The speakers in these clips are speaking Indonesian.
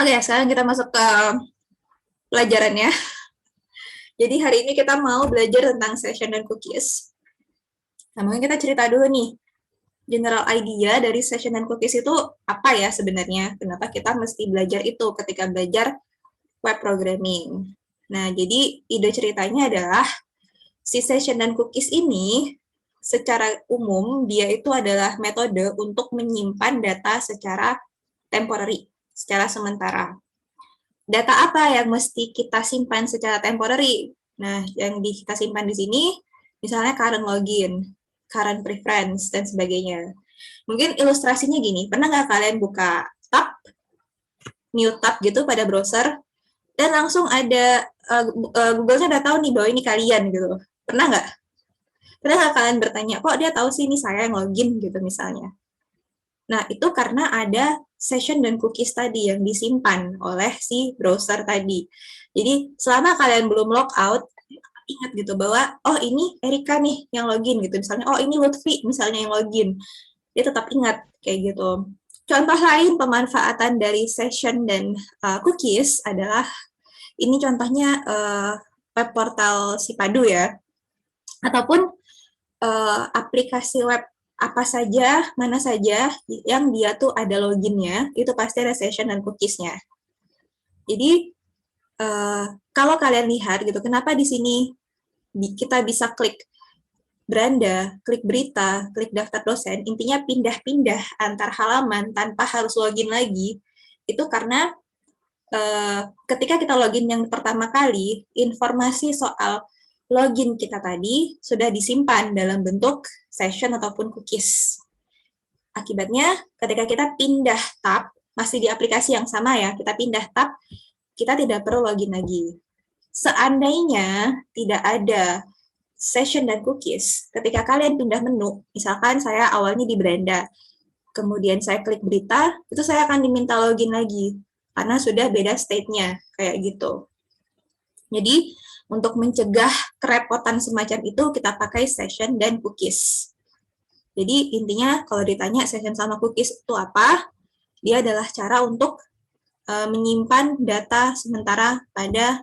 Oke, sekarang kita masuk ke pelajarannya. Jadi hari ini kita mau belajar tentang session dan cookies. Nah, mungkin kita cerita dulu nih, general idea dari session dan cookies itu apa ya sebenarnya? Kenapa kita mesti belajar itu ketika belajar web programming? Nah, jadi ide ceritanya adalah si session dan cookies ini secara umum dia itu adalah metode untuk menyimpan data secara temporary, secara sementara. Data apa yang mesti kita simpan secara temporary? Nah, yang kita simpan di sini misalnya current login, current preference, dan sebagainya. Mungkin ilustrasinya gini, pernah nggak kalian buka tab, new tab gitu pada browser, dan langsung ada Google-nya udah tahu nih bahwa ini kalian gitu. Pernah nggak? Pernah nggak kalian bertanya, kok dia tahu sih ini saya yang login gitu misalnya. Nah, itu karena ada session dan cookies tadi yang disimpan oleh si browser tadi. Jadi, selama kalian belum logout, ingat gitu bahwa, oh ini Erika nih yang login gitu. Misalnya, oh ini Lutfi misalnya yang login. Dia tetap ingat kayak gitu. Contoh lain pemanfaatan dari session dan cookies adalah, ini contohnya web portal Sipadu ya, ataupun aplikasi web apa saja, mana saja yang dia tuh ada loginnya, itu pasti ada session dan cookies-nya. Jadi, kalau kalian lihat gitu, kenapa di sini kita bisa klik beranda, klik berita, klik daftar dosen, intinya pindah-pindah antar halaman tanpa harus login lagi, itu karena ketika kita login yang pertama kali, informasi soal login kita tadi sudah disimpan dalam bentuk session ataupun cookies. Akibatnya, ketika kita pindah tab, masih di aplikasi yang sama ya, kita pindah tab, kita tidak perlu login lagi. Seandainya tidak ada session dan cookies, ketika kalian pindah menu, misalkan saya awalnya di beranda, kemudian saya klik berita, itu saya akan diminta login lagi, karena sudah beda state-nya, kayak gitu. Jadi, untuk mencegah kerepotan semacam itu, kita pakai session dan cookies. Jadi, intinya kalau ditanya session sama cookies itu apa, dia adalah cara untuk menyimpan data sementara pada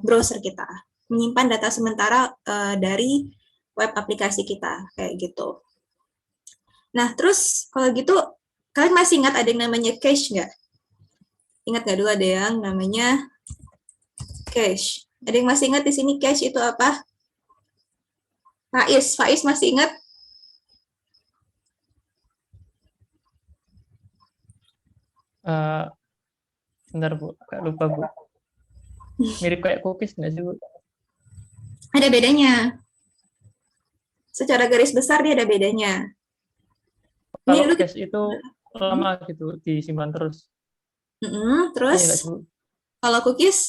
browser kita. Menyimpan data sementara dari web aplikasi kita, kayak gitu. Nah, terus kalau gitu, kalian masih ingat ada yang namanya cache nggak? Ingat nggak dulu ada yang namanya cache? Ada yang masih ingat di sini cache itu apa? Faiz masih ingat? Bentar Bu, agak lupa Bu. Mirip kayak cookies nggak sih Bu? Ada bedanya. Secara garis besar dia ada bedanya. Ini Kalau dulu kita... cache itu lama gitu, disimpan terus. Iya Terus, nggak sih Bu? kalau cookies,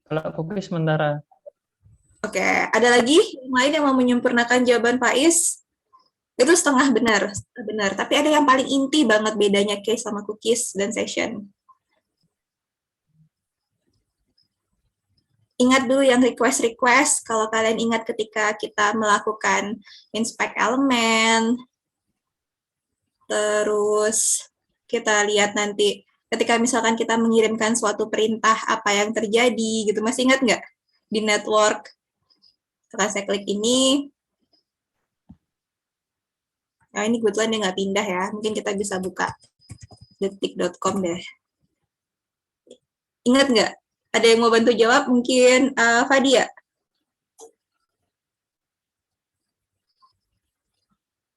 Kalau cookies sementara. oke. Ada lagi yang lain yang mau menyempurnakan jawaban Faiz? Itu setengah benar, setengah benar. Tapi ada yang paling inti banget bedanya case sama cookies dan session. Ingat dulu yang request-request, kalau kalian ingat ketika kita melakukan inspect elemen, terus kita lihat nanti ketika misalkan kita mengirimkan suatu perintah apa yang terjadi gitu, masih ingat nggak di network? Setelah saya klik ini, nah ini kebetulan dia nggak pindah ya, mungkin kita bisa buka detik.com deh. Ingat nggak? Ada yang mau bantu jawab? Mungkin Fadia.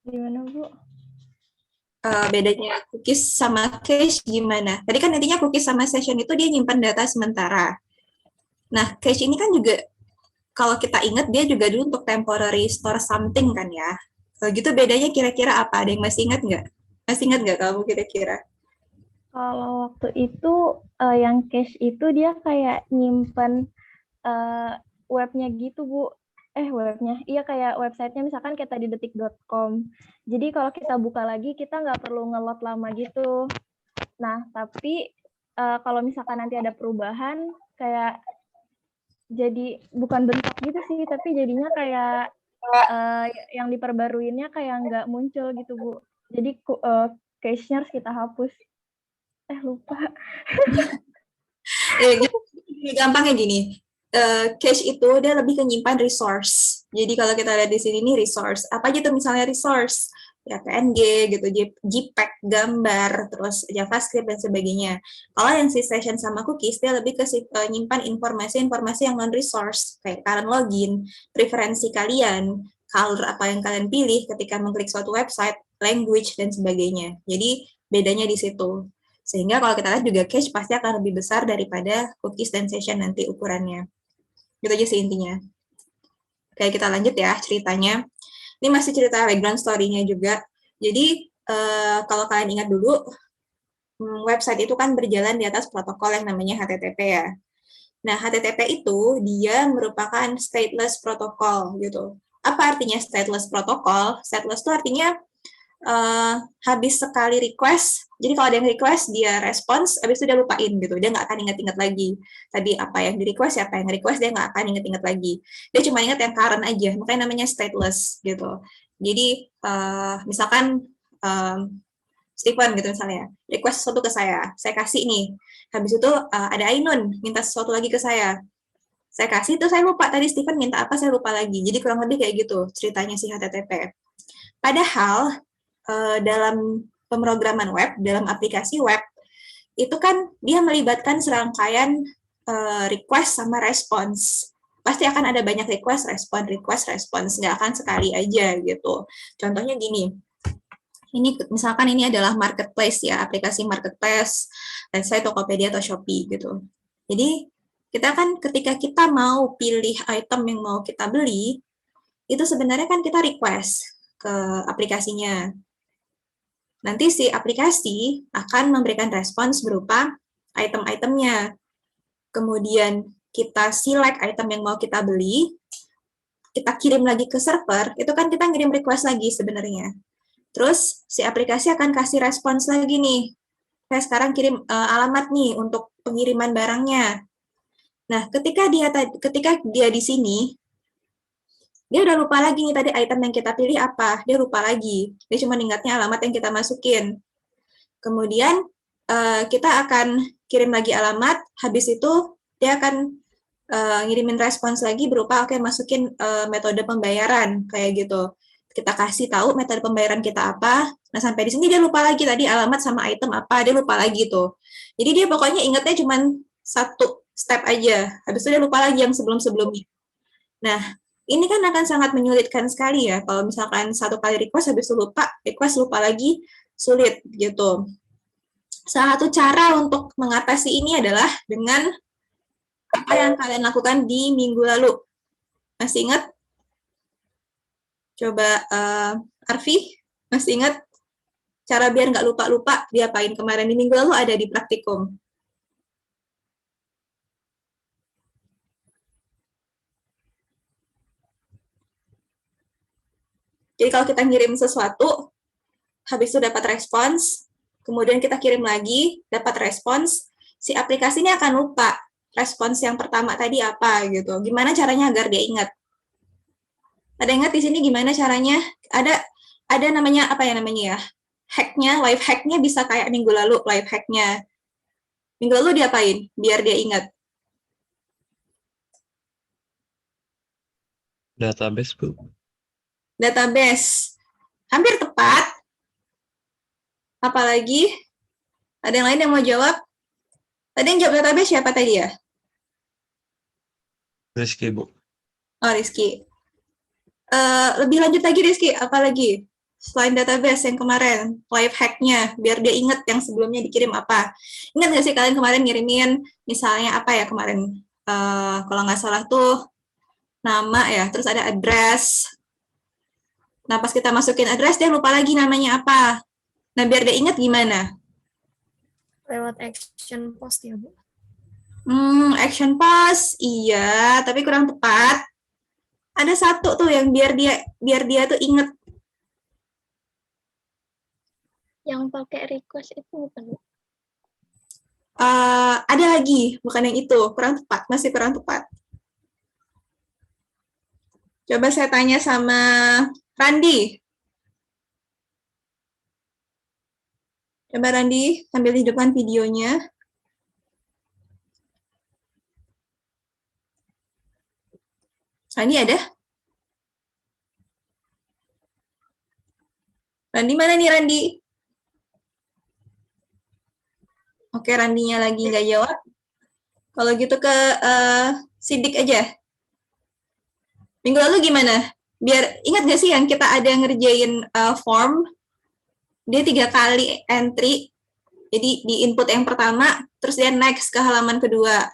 Gimana Bu? Bedanya cookies sama cache gimana? Tadi kan intinya cookies sama session itu dia nyimpan data sementara. Nah, cache ini kan juga kalau kita ingat dia juga dulu untuk temporary store something kan ya. Kalau gitu bedanya kira-kira apa? Ada yang masih ingat nggak? Masih ingat nggak kamu kira-kira? Kalau waktu itu yang cache itu dia kayak nyimpen webnya gitu Bu. Webnya. Iya kayak websitenya misalkan kayak tadi detik.com. Jadi kalau kita buka lagi kita nggak perlu ngelot lama gitu. Nah tapi kalau misalkan nanti ada perubahan kayak jadi bukan bentuk gitu sih, tapi jadinya kayak yang diperbaruinnya kayak nggak muncul gitu Bu. Jadi cache-nya harus kita hapus. Lupa. Gampangnya gini, cache itu dia lebih ke nyimpan resource. Jadi kalau kita lihat di sini nih resource, apa aja tuh misalnya resource? Ya PNG gitu, JPEG, gambar, terus JavaScript dan sebagainya. Kalau yang si session sama cookies, dia lebih ke nyimpan informasi-informasi yang non-resource, kayak current login, preferensi kalian, color apa yang kalian pilih ketika mengklik suatu website, language, dan sebagainya. Jadi bedanya di situ. Sehingga kalau kita lihat juga cache pasti akan lebih besar daripada cookies dan session nanti ukurannya. Gitu aja sih intinya. Oke, kita lanjut ya ceritanya. Ini masih cerita background story-nya juga. Jadi, kalau kalian ingat dulu, website itu kan berjalan di atas protokol yang namanya HTTP ya. Nah, HTTP itu dia merupakan stateless protokol gitu. Apa artinya stateless protokol? Stateless itu artinya habis sekali request, jadi kalau ada yang request, dia respons, habis itu dia lupain gitu, dia nggak akan inget-inget lagi. Tadi apa yang di-request, siapa yang request, dia nggak akan inget-inget lagi. Dia cuma inget yang current aja, makanya namanya stateless gitu. Jadi, misalkan Stephen gitu misalnya, request sesuatu ke saya kasih nih, habis itu ada Ainun, minta sesuatu lagi ke saya kasih, itu saya lupa tadi Stephen minta apa, saya lupa lagi. Jadi kurang lebih kayak gitu ceritanya si HTTP. Padahal dalam pemrograman web, dalam aplikasi web, itu kan dia melibatkan serangkaian request sama response. Pasti akan ada banyak request, response. Nggak akan sekali aja gitu. Contohnya gini, ini misalkan ini adalah marketplace ya, aplikasi marketplace, let's say Tokopedia atau Shopee gitu. Jadi kita kan ketika kita mau pilih item yang mau kita beli, itu sebenarnya kan kita request ke aplikasinya. Nanti si aplikasi akan memberikan respons berupa item-itemnya. Kemudian kita select item yang mau kita beli, kita kirim lagi ke server, itu kan kita ngirim request lagi sebenarnya. Terus si aplikasi akan kasih respons lagi nih. Saya sekarang kirim alamat nih untuk pengiriman barangnya. Nah, ketika dia di sini, dia udah lupa lagi nih tadi item yang kita pilih apa. Dia lupa lagi. Dia cuma ingatnya alamat yang kita masukin. Kemudian kita akan kirim lagi alamat, habis itu dia akan ngirimin respons lagi berupa oke, masukin metode pembayaran kayak gitu. Kita kasih tahu metode pembayaran kita apa. Nah, sampai di sini dia lupa lagi tadi alamat sama item apa, dia lupa lagi tuh. Jadi dia pokoknya ingatnya cuma satu step aja. Habis itu dia lupa lagi yang sebelum-sebelumnya. Nah, ini kan akan sangat menyulitkan sekali ya kalau misalkan satu kali request habis itu request lupa lagi, sulit gitu. Salah satu cara untuk mengatasi ini adalah dengan apa yang kalian lakukan di minggu lalu. Masih ingat? Coba Arfi, masih ingat cara biar nggak lupa-lupa diapain kemarin di minggu lalu ada di praktikum? Jadi kalau kita ngirim sesuatu, habis itu dapat respons, kemudian kita kirim lagi, dapat respons, si aplikasi ini akan lupa respons yang pertama tadi apa gitu. Gimana caranya agar dia ingat? Ada ingat di sini gimana caranya? Ada namanya apa ya namanya ya? Hacknya, live hacknya bisa kayak minggu lalu live hacknya. Minggu lalu diapain? Biar dia ingat. Database, Bu. Database. Hampir tepat. Apalagi? Ada yang lain yang mau jawab? Tadi yang jawab database siapa tadi ya? Rizky, Bu. Oh, Rizky. Lebih lanjut lagi, Rizky. Apa lagi? Selain database yang kemarin, live hack-nya, biar dia inget yang sebelumnya dikirim apa. Ingat nggak sih kalian kemarin ngirimin, misalnya apa ya kemarin? Kalau nggak salah tuh, nama ya, terus ada address. Nah, pas kita masukin address, dia lupa lagi namanya apa. Nah, biar dia ingat gimana? Lewat action post ya, Bu. Action pass, iya, tapi kurang tepat. Ada satu tuh yang biar dia tuh inget. Yang pakai request itu bukan? Ada lagi, bukan yang itu, kurang tepat, masih kurang tepat. Coba saya tanya sama Randi. Coba Randi sambil hidupkan videonya. Randi ada? Randi mana nih Randi? Oke, Randinya lagi nggak jawab. Kalau gitu ke Sidik aja. Minggu lalu gimana? Biar ingat gak sih yang kita ada ngerjain form, dia 3 kali entry, jadi di input yang pertama, terus dia next ke halaman kedua.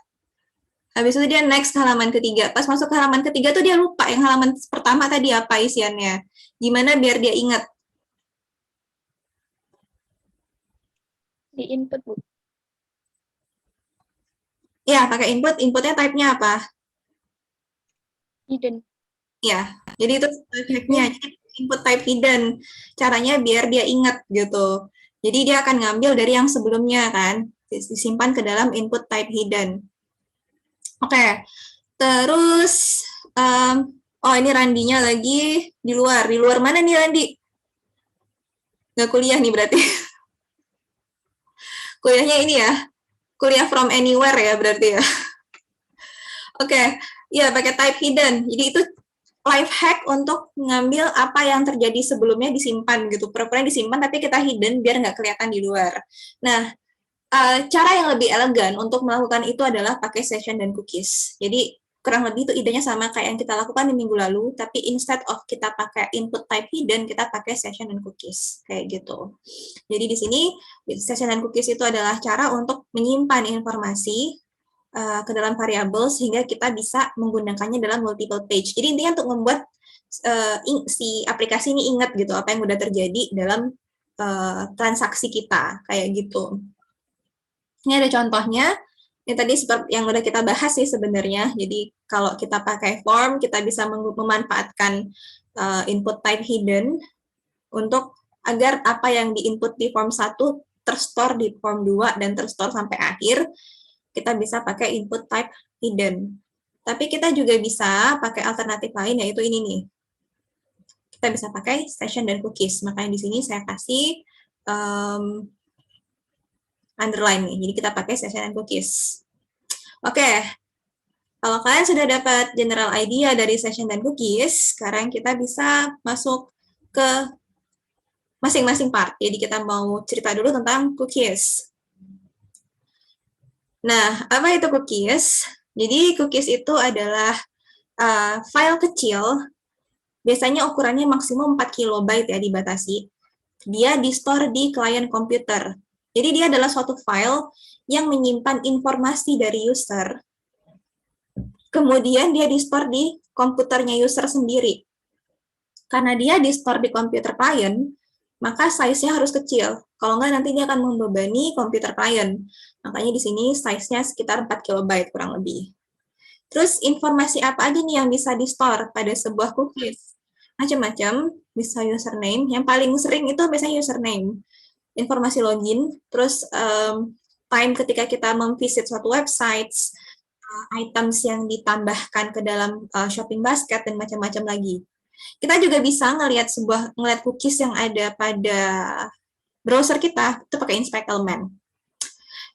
Habis itu dia next ke halaman ketiga. Pas masuk ke halaman ketiga tuh dia lupa yang halaman pertama tadi apa isiannya. Gimana biar dia ingat? Di input, Bu. Ya, pakai input. Inputnya type-nya apa? Hidden. Ya, jadi itu hacknya. Jadi input type hidden. Caranya biar dia ingat gitu. Jadi dia akan ngambil dari yang sebelumnya kan, disimpan ke dalam input type hidden. Oke, terus oh ini Randinya lagi di luar. Di luar mana nih Randi? Nggak kuliah nih berarti. Kuliahnya ini ya, kuliah from anywhere ya berarti ya. Oke, ya pakai type hidden. Jadi itu life hack untuk ngambil apa yang terjadi sebelumnya disimpan gitu. Pura-pura disimpan tapi kita hidden biar nggak kelihatan di luar. Nah, cara yang lebih elegan untuk melakukan itu adalah pakai session dan cookies. Jadi kurang lebih itu idenya sama kayak yang kita lakukan di minggu lalu, tapi instead of kita pakai input type hidden, kita pakai session dan cookies kayak gitu. Jadi di sini session dan cookies itu adalah cara untuk menyimpan informasi ke dalam variabel sehingga kita bisa menggunakannya dalam multiple page. Jadi intinya untuk membuat si aplikasi ini ingat gitu apa yang udah terjadi dalam transaksi kita kayak gitu. Ini ada contohnya. Ini tadi seperti yang udah kita bahas sih sebenarnya. Jadi kalau kita pakai form, kita bisa memanfaatkan input type hidden untuk agar apa yang di-input di form 1 terstore di form 2 dan terstore sampai akhir. Kita bisa pakai input type hidden. Tapi kita juga bisa pakai alternatif lain, yaitu ini nih. Kita bisa pakai session dan cookies. Makanya di sini saya kasih underline nih. Jadi kita pakai session dan cookies. Oke. Kalau kalian sudah dapat general idea dari session dan cookies, sekarang kita bisa masuk ke masing-masing part. Jadi kita mau cerita dulu tentang cookies. Nah, apa itu cookies? Jadi cookies itu adalah file kecil, biasanya ukurannya maksimum 4 KB ya dibatasi. Dia di-store di klien komputer. Jadi dia adalah suatu file yang menyimpan informasi dari user, kemudian dia di-store di komputernya user sendiri. Karena dia di-store di komputer klien, maka size-nya harus kecil. Kalau nggak, nanti dia akan membebani komputer klien. Makanya di sini size-nya sekitar 4 KB kurang lebih. Terus informasi apa aja nih yang bisa di-store pada sebuah cookies? Macam-macam, bisa username. Yang paling sering itu biasanya username. Informasi login, terus time ketika kita memvisit suatu website, items yang ditambahkan ke dalam shopping basket, dan macam-macam lagi. Kita juga bisa ngelihat cookies yang ada pada browser kita, itu pakai inspect element.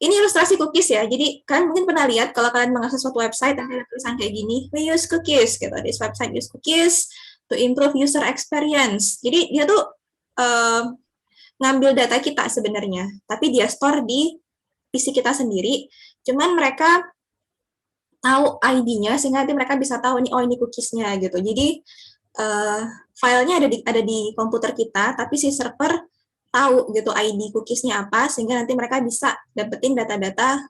Ini ilustrasi cookies ya, jadi kalian mungkin pernah lihat kalau kalian mengakses suatu website yang ada tulisan kayak gini, we use cookies, gitu. This website use cookies to improve user experience. Jadi dia tuh ngambil data kita sebenarnya, tapi dia store di PC kita sendiri, cuman mereka tahu ID-nya sehingga nanti mereka bisa tahu nih, oh ini cookies-nya gitu. Jadi filenya ada di komputer kita, tapi si server tahu gitu ID cookies-nya apa, sehingga nanti mereka bisa dapetin data-data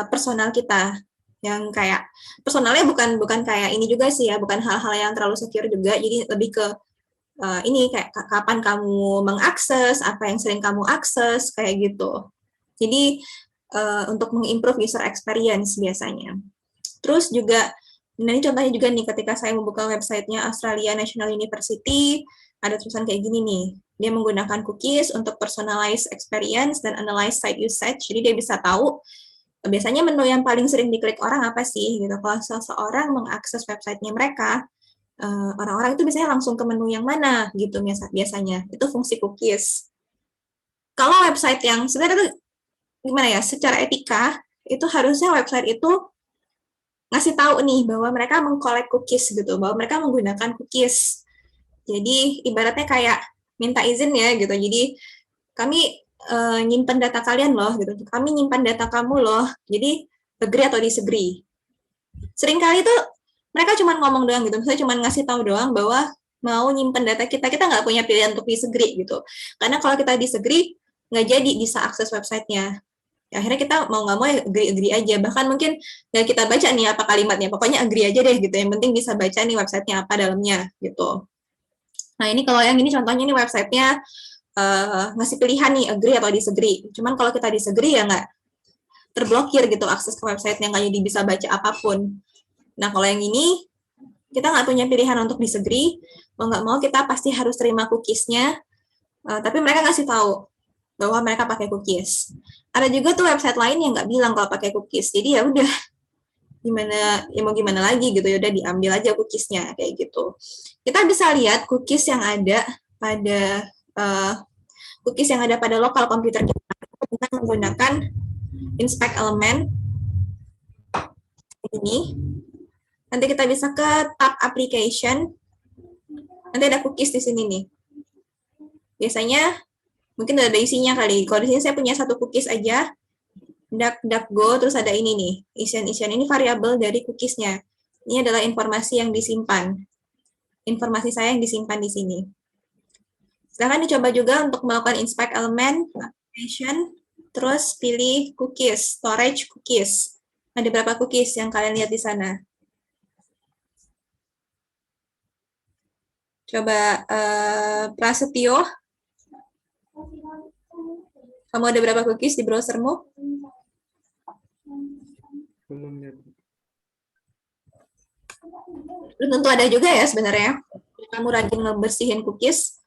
personal kita. Yang kayak personalnya bukan kayak ini juga sih ya, bukan hal-hal yang terlalu secure juga, jadi lebih ke ini kayak kapan kamu mengakses, apa yang sering kamu akses, kayak gitu. Jadi untuk mengimprove user experience biasanya. Terus juga, nah ini contohnya juga nih ketika saya membuka websitenya Australia National University, ada tulisan kayak gini nih. Dia menggunakan cookies untuk personalize experience dan analyze site usage. Jadi dia bisa tahu biasanya menu yang paling sering diklik orang apa sih gitu. Kalau seseorang mengakses websitenya mereka, orang-orang itu biasanya langsung ke menu yang mana gitu biasanya. Itu fungsi cookies. kalau website yang sebenarnya tuh gimana ya, secara etika itu harusnya website itu ngasih tahu nih bahwa mereka mengkolek cookies gitu, bahwa mereka menggunakan cookies. Jadi ibaratnya kayak minta izin ya gitu. Jadi kami nyimpan data kalian loh gitu. Kami nyimpan data kamu loh. Jadi agree atau disagree. Seringkali tuh mereka cuma ngomong doang gitu. Misalnya cuma ngasih tahu doang bahwa mau nyimpan data kita nggak punya pilihan untuk disagree gitu. Karena kalau kita disagree, nggak jadi bisa akses websitenya. Ya, akhirnya kita mau nggak mau ya agree aja. Bahkan mungkin nggak kita baca nih apa kalimatnya. Pokoknya agree aja deh gitu. Yang penting bisa baca nih websitenya apa dalamnya gitu. Nah ini kalau yang ini contohnya nih websitenya ngasih pilihan nih agree atau disagree. Cuman kalau kita disagree ya nggak terblokir gitu akses ke websitenya, nggak jadi bisa baca apapun. Nah kalau yang ini kita nggak punya pilihan untuk disagree, mau nggak mau kita pasti harus terima cookies-nya, tapi mereka ngasih tahu bahwa mereka pakai cookies. Ada juga tuh website lain yang nggak bilang kalau pakai cookies, jadi ya udah gimana ya mau gimana lagi gitu, ya udah diambil aja cookies-nya kayak gitu. Kita bisa lihat cookies yang ada pada cookies yang ada pada lokal komputer kita dengan menggunakan inspect element ini. Nanti kita bisa ke tab application. Nanti ada cookies di sini nih. Biasanya mungkin udah ada isinya kali. Kalau di sini saya punya satu cookies aja. DuckDuckGo, terus ada ini nih. Isian ini variabel dari cookiesnya. Ini adalah informasi yang disimpan. Informasi saya yang disimpan di sini. Silahkan dicoba juga untuk melakukan inspect element, application, terus pilih cookies, storage cookies. Ada berapa cookies yang kalian lihat di sana? Coba Prasetyo, kamu ada berapa cookies di browsermu? Belum tentu ada juga ya sebenarnya. Kamu rajin ngebersihin cookies.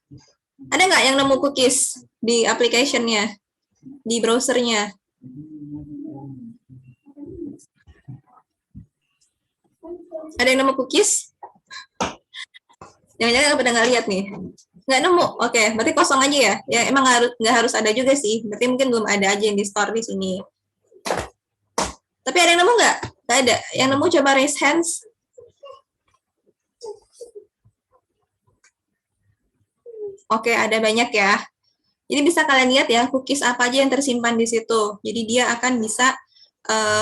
Ada nggak yang nemu cookies di application-nya, di browsernya? Ada yang nemu cookies? Jangan-jangan pada nggak lihat nih. Nggak nemu, oke. Berarti kosong aja ya. Ya emang nggak harus ada juga sih. Berarti mungkin belum ada aja yang di store di sini. Tapi ada yang nemu nggak? Nggak ada. Yang nemu coba raise hands. Oke, ada banyak ya. Jadi bisa kalian lihat ya, cookies apa aja yang tersimpan di situ. Jadi dia akan bisa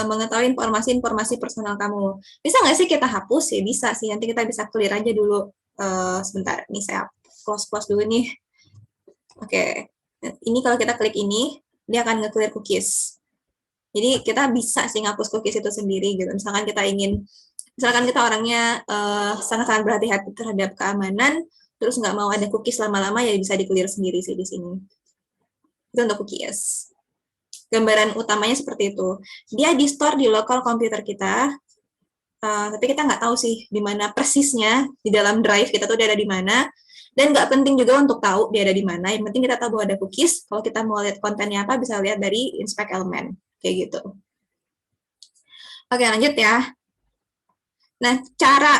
mengetahui informasi-informasi personal kamu. Bisa nggak sih kita hapus? Ya bisa sih, nanti kita bisa clear aja dulu. Sebentar, ini saya close dulu nih. Oke, ini kalau kita klik ini, dia akan nge-clear cookies. Jadi kita bisa sih ngapus cookies itu sendiri gitu. Misalkan kita orangnya sangat-sangat berhati-hati terhadap keamanan, terus nggak mau ada cookies lama-lama, ya bisa di-clear sendiri sih di sini. Itu untuk cookies. Gambaran utamanya seperti itu. Dia di-store di lokal komputer kita, tapi kita nggak tahu sih di mana persisnya, di dalam drive kita tuh dia ada di mana, dan nggak penting juga untuk tahu dia ada di mana, yang penting kita tahu bahwa ada cookies, kalau kita mau lihat kontennya apa, bisa lihat dari inspect element, kayak gitu. Oke, lanjut ya. Nah,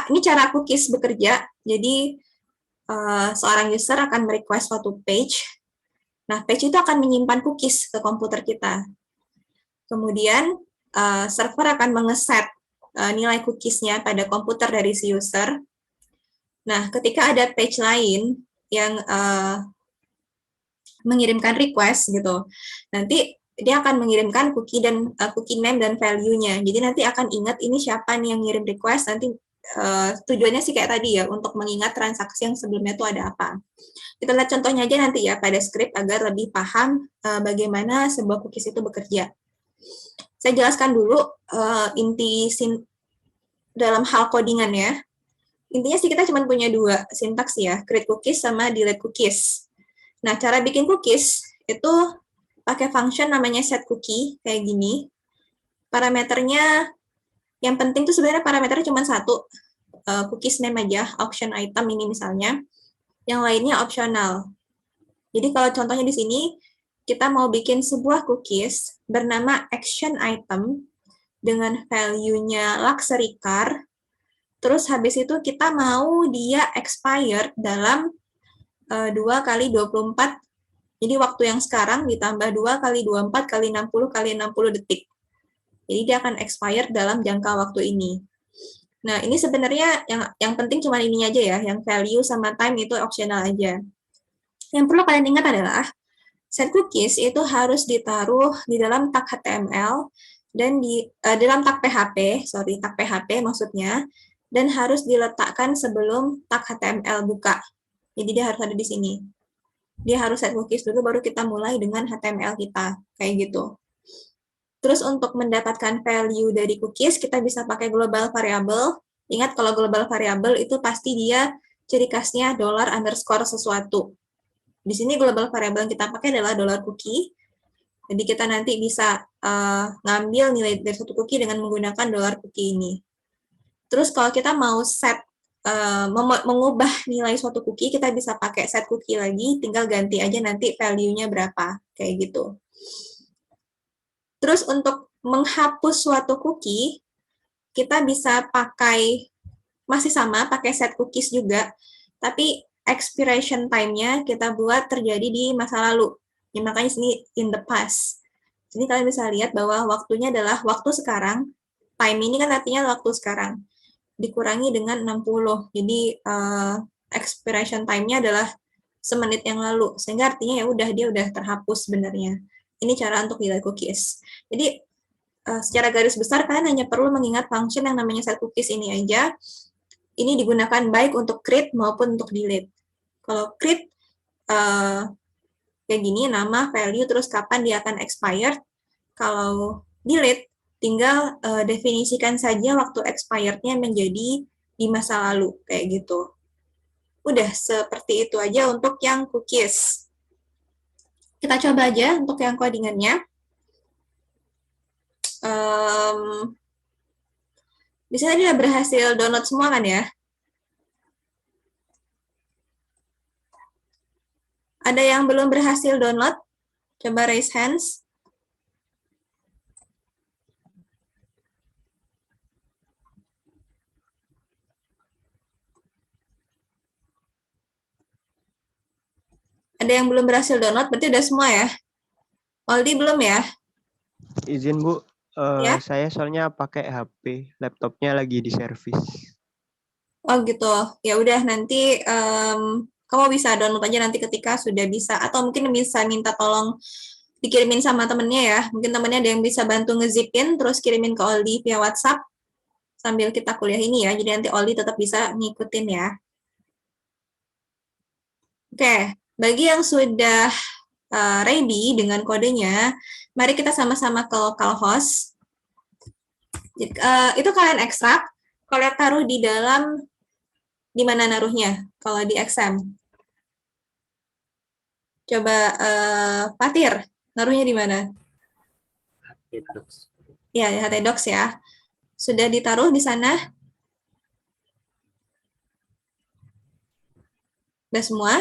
ini cara cookies bekerja, jadi seorang user akan merequest suatu page. Nah, page itu akan menyimpan cookies ke komputer kita. Kemudian, server akan mengeset nilai cookiesnya pada komputer dari si user. Nah, ketika ada page lain yang mengirimkan request gitu, nanti dia akan mengirimkan cookie name dan value-nya. Jadi nanti akan ingat ini siapa nih yang ngirim request. Nanti tujuannya sih kayak tadi ya, untuk mengingat transaksi yang sebelumnya itu ada apa. Kita lihat contohnya aja nanti ya pada script agar lebih paham bagaimana sebuah cookies itu bekerja. Saya jelaskan dulu inti dalam hal codingan ya. Intinya sih kita cuma punya dua sintaks ya, create cookies sama delete cookies. Nah, cara bikin cookies itu pakai function namanya set cookie, kayak gini. Parameternya, yang penting tuh sebenarnya parameternya cuma satu, cookies name aja, auction item ini misalnya. Yang lainnya optional. Jadi kalau contohnya di sini, kita mau bikin sebuah cookies bernama action item dengan value-nya luxury car, terus habis itu kita mau dia expired dalam 2 kali 24 Jadi waktu yang sekarang ditambah 2 kali 24 kali 60 kali 60 detik. Jadi dia akan expired dalam jangka waktu ini. Nah, ini sebenarnya yang penting cuma ininya aja ya, yang value sama time itu optional aja. Yang perlu kalian ingat adalah set cookies itu harus ditaruh di dalam tag HTML dan di dalam tag PHP, tag PHP maksudnya, dan harus diletakkan sebelum tag HTML buka. Jadi dia harus ada di sini. Dia harus set cookies dulu baru kita mulai dengan HTML kita, kayak gitu. Terus untuk mendapatkan value dari cookies, kita bisa pakai global variable. Ingat kalau global variable itu pasti dia ciri khasnya $_ sesuatu. Di sini global variable yang kita pakai adalah $cookie. Jadi kita nanti bisa ngambil nilai dari satu cookie dengan menggunakan $cookie ini. Terus kalau kita mau set mengubah nilai suatu cookie, kita bisa pakai set cookie lagi, tinggal ganti aja nanti value-nya berapa, kayak gitu. Terus untuk menghapus suatu cookie, kita bisa pakai, masih sama, pakai set cookies juga, tapi expiration time-nya kita buat terjadi di masa lalu. Ya, makanya sini in the past. Jadi kalian bisa lihat bahwa waktunya adalah waktu sekarang, time ini kan artinya waktu sekarang, dikurangi dengan 60. Jadi expiration time-nya adalah semenit yang lalu, sehingga artinya ya udah dia udah terhapus sebenarnya. Ini cara untuk delete cookies. Jadi secara garis besar kalian hanya perlu mengingat function yang namanya set cookies ini aja. Ini digunakan baik untuk create maupun untuk delete. Kalau create kayak gini, nama, value, terus kapan dia akan expired. Kalau delete, tinggal definisikan saja waktu expired-nya menjadi di masa lalu, kayak gitu. Udah, seperti itu aja untuk yang cookies. Kita coba aja untuk yang codingannya. Bisa tadi udah berhasil download semua kan ya? Ada yang belum berhasil download? Coba raise hands. Ada yang belum berhasil download, berarti udah semua ya? Aldi belum ya? Izin Bu, Ya? saya soalnya pakai HP, laptopnya lagi di servis. Oh gitu. Ya udah nanti kamu bisa download aja nanti ketika sudah bisa, atau mungkin bisa minta tolong dikirimin sama temennya ya. Mungkin temennya ada yang bisa bantu ngezipin, terus kirimin ke Aldi via WhatsApp sambil kita kuliah ini ya. Jadi nanti Aldi tetap bisa ngikutin ya. Oke, bagi yang sudah ready dengan kodenya, mari kita sama-sama ke localhost. Itu kalian ekstrak, kalian taruh di dalam, di mana naruhnya? Kalau di XM. Coba Fatir, naruhnya di mana? Ya, di HTDocs ya. Sudah ditaruh di sana? Udah semua?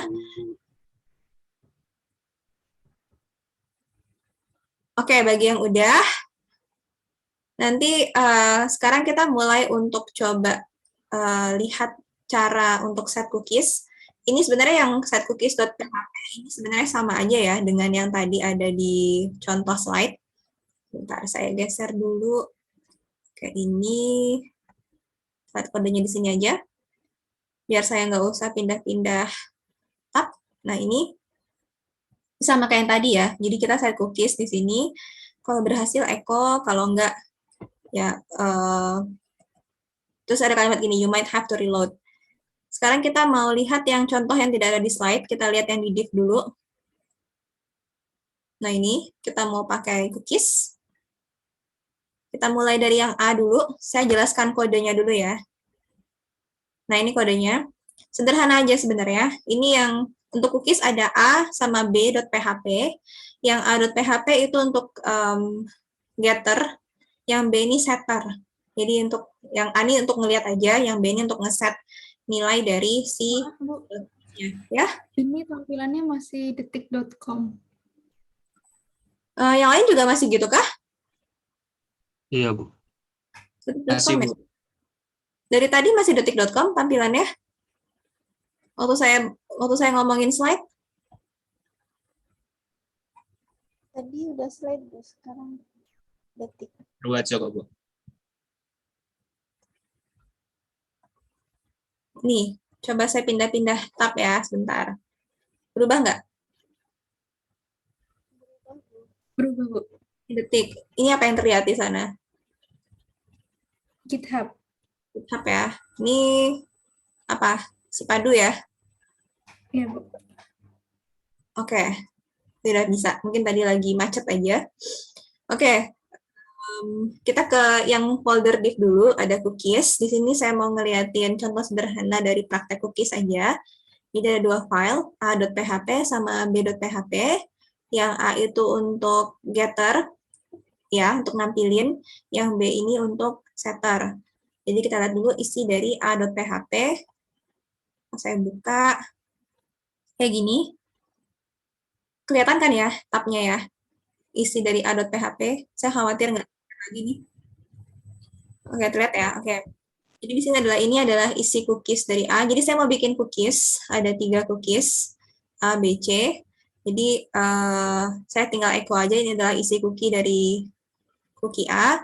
Oke, bagi yang udah, nanti sekarang kita mulai untuk coba lihat cara untuk set cookies. Ini sebenarnya yang set cookies.php ini sebenarnya sama aja ya dengan yang tadi ada di contoh slide. Bentar, saya geser dulu ke ini. Slide kodenya di sini aja. Biar saya nggak usah pindah-pindah tab. Nah, ini sama kayak yang tadi ya. Jadi kita set cookies di sini. Kalau berhasil echo, kalau enggak ya terus ada kalimat gini, you might have to reload. Sekarang kita mau lihat yang contoh yang tidak ada di slide. Kita lihat yang di div dulu. Nah, ini kita mau pakai cookies. Kita mulai dari yang A dulu. Saya jelaskan kodenya dulu ya. Nah, ini kodenya. Sederhana aja sebenarnya. Ini yang untuk cookies ada A sama B.php. Yang A.php itu untuk getter, yang B ini setter. Jadi untuk yang A ini untuk ngelihat aja, yang B ini untuk ngeset nilai dari si ya. Ini tampilannya masih detik.com. Yang lain juga masih gitu kah? Iya, Bu. Detik.com Masih, ya? Bu. Dari tadi masih detik.com tampilannya? Waktu saya ngomongin slide? Tadi udah slide, Bu. Sekarang detik. Baru aja kok, Bu. Nih, coba saya pindah-pindah tab ya, sebentar. Berubah nggak? Berubah, Bu. Detik. Ini apa yang terlihat di sana? GitHub. GitHub ya. Ini apa? Sipadu ya? Iya, Bu. Oke. Tidak bisa. Mungkin tadi lagi macet aja. Oke. Kita ke yang folder div dulu, ada cookies. Di sini saya mau ngeliatin contoh sederhana dari praktek cookies aja. Ini ada dua file, a.php sama b.php. Yang A itu untuk getter, ya, untuk nampilin. Yang B ini untuk setter. Jadi kita lihat dulu isi dari a.php. Saya buka. Kayak gini. Kelihatan kan ya tabnya ya? Isi dari a.php. Saya khawatir nggak lagi nih. Oke, terlihat ya. Oke. Jadi di sini ini adalah isi cookies dari A. Jadi saya mau bikin cookies. Ada 3 cookies. A, B, C. Jadi saya tinggal echo aja. Ini adalah isi cookie dari cookie A,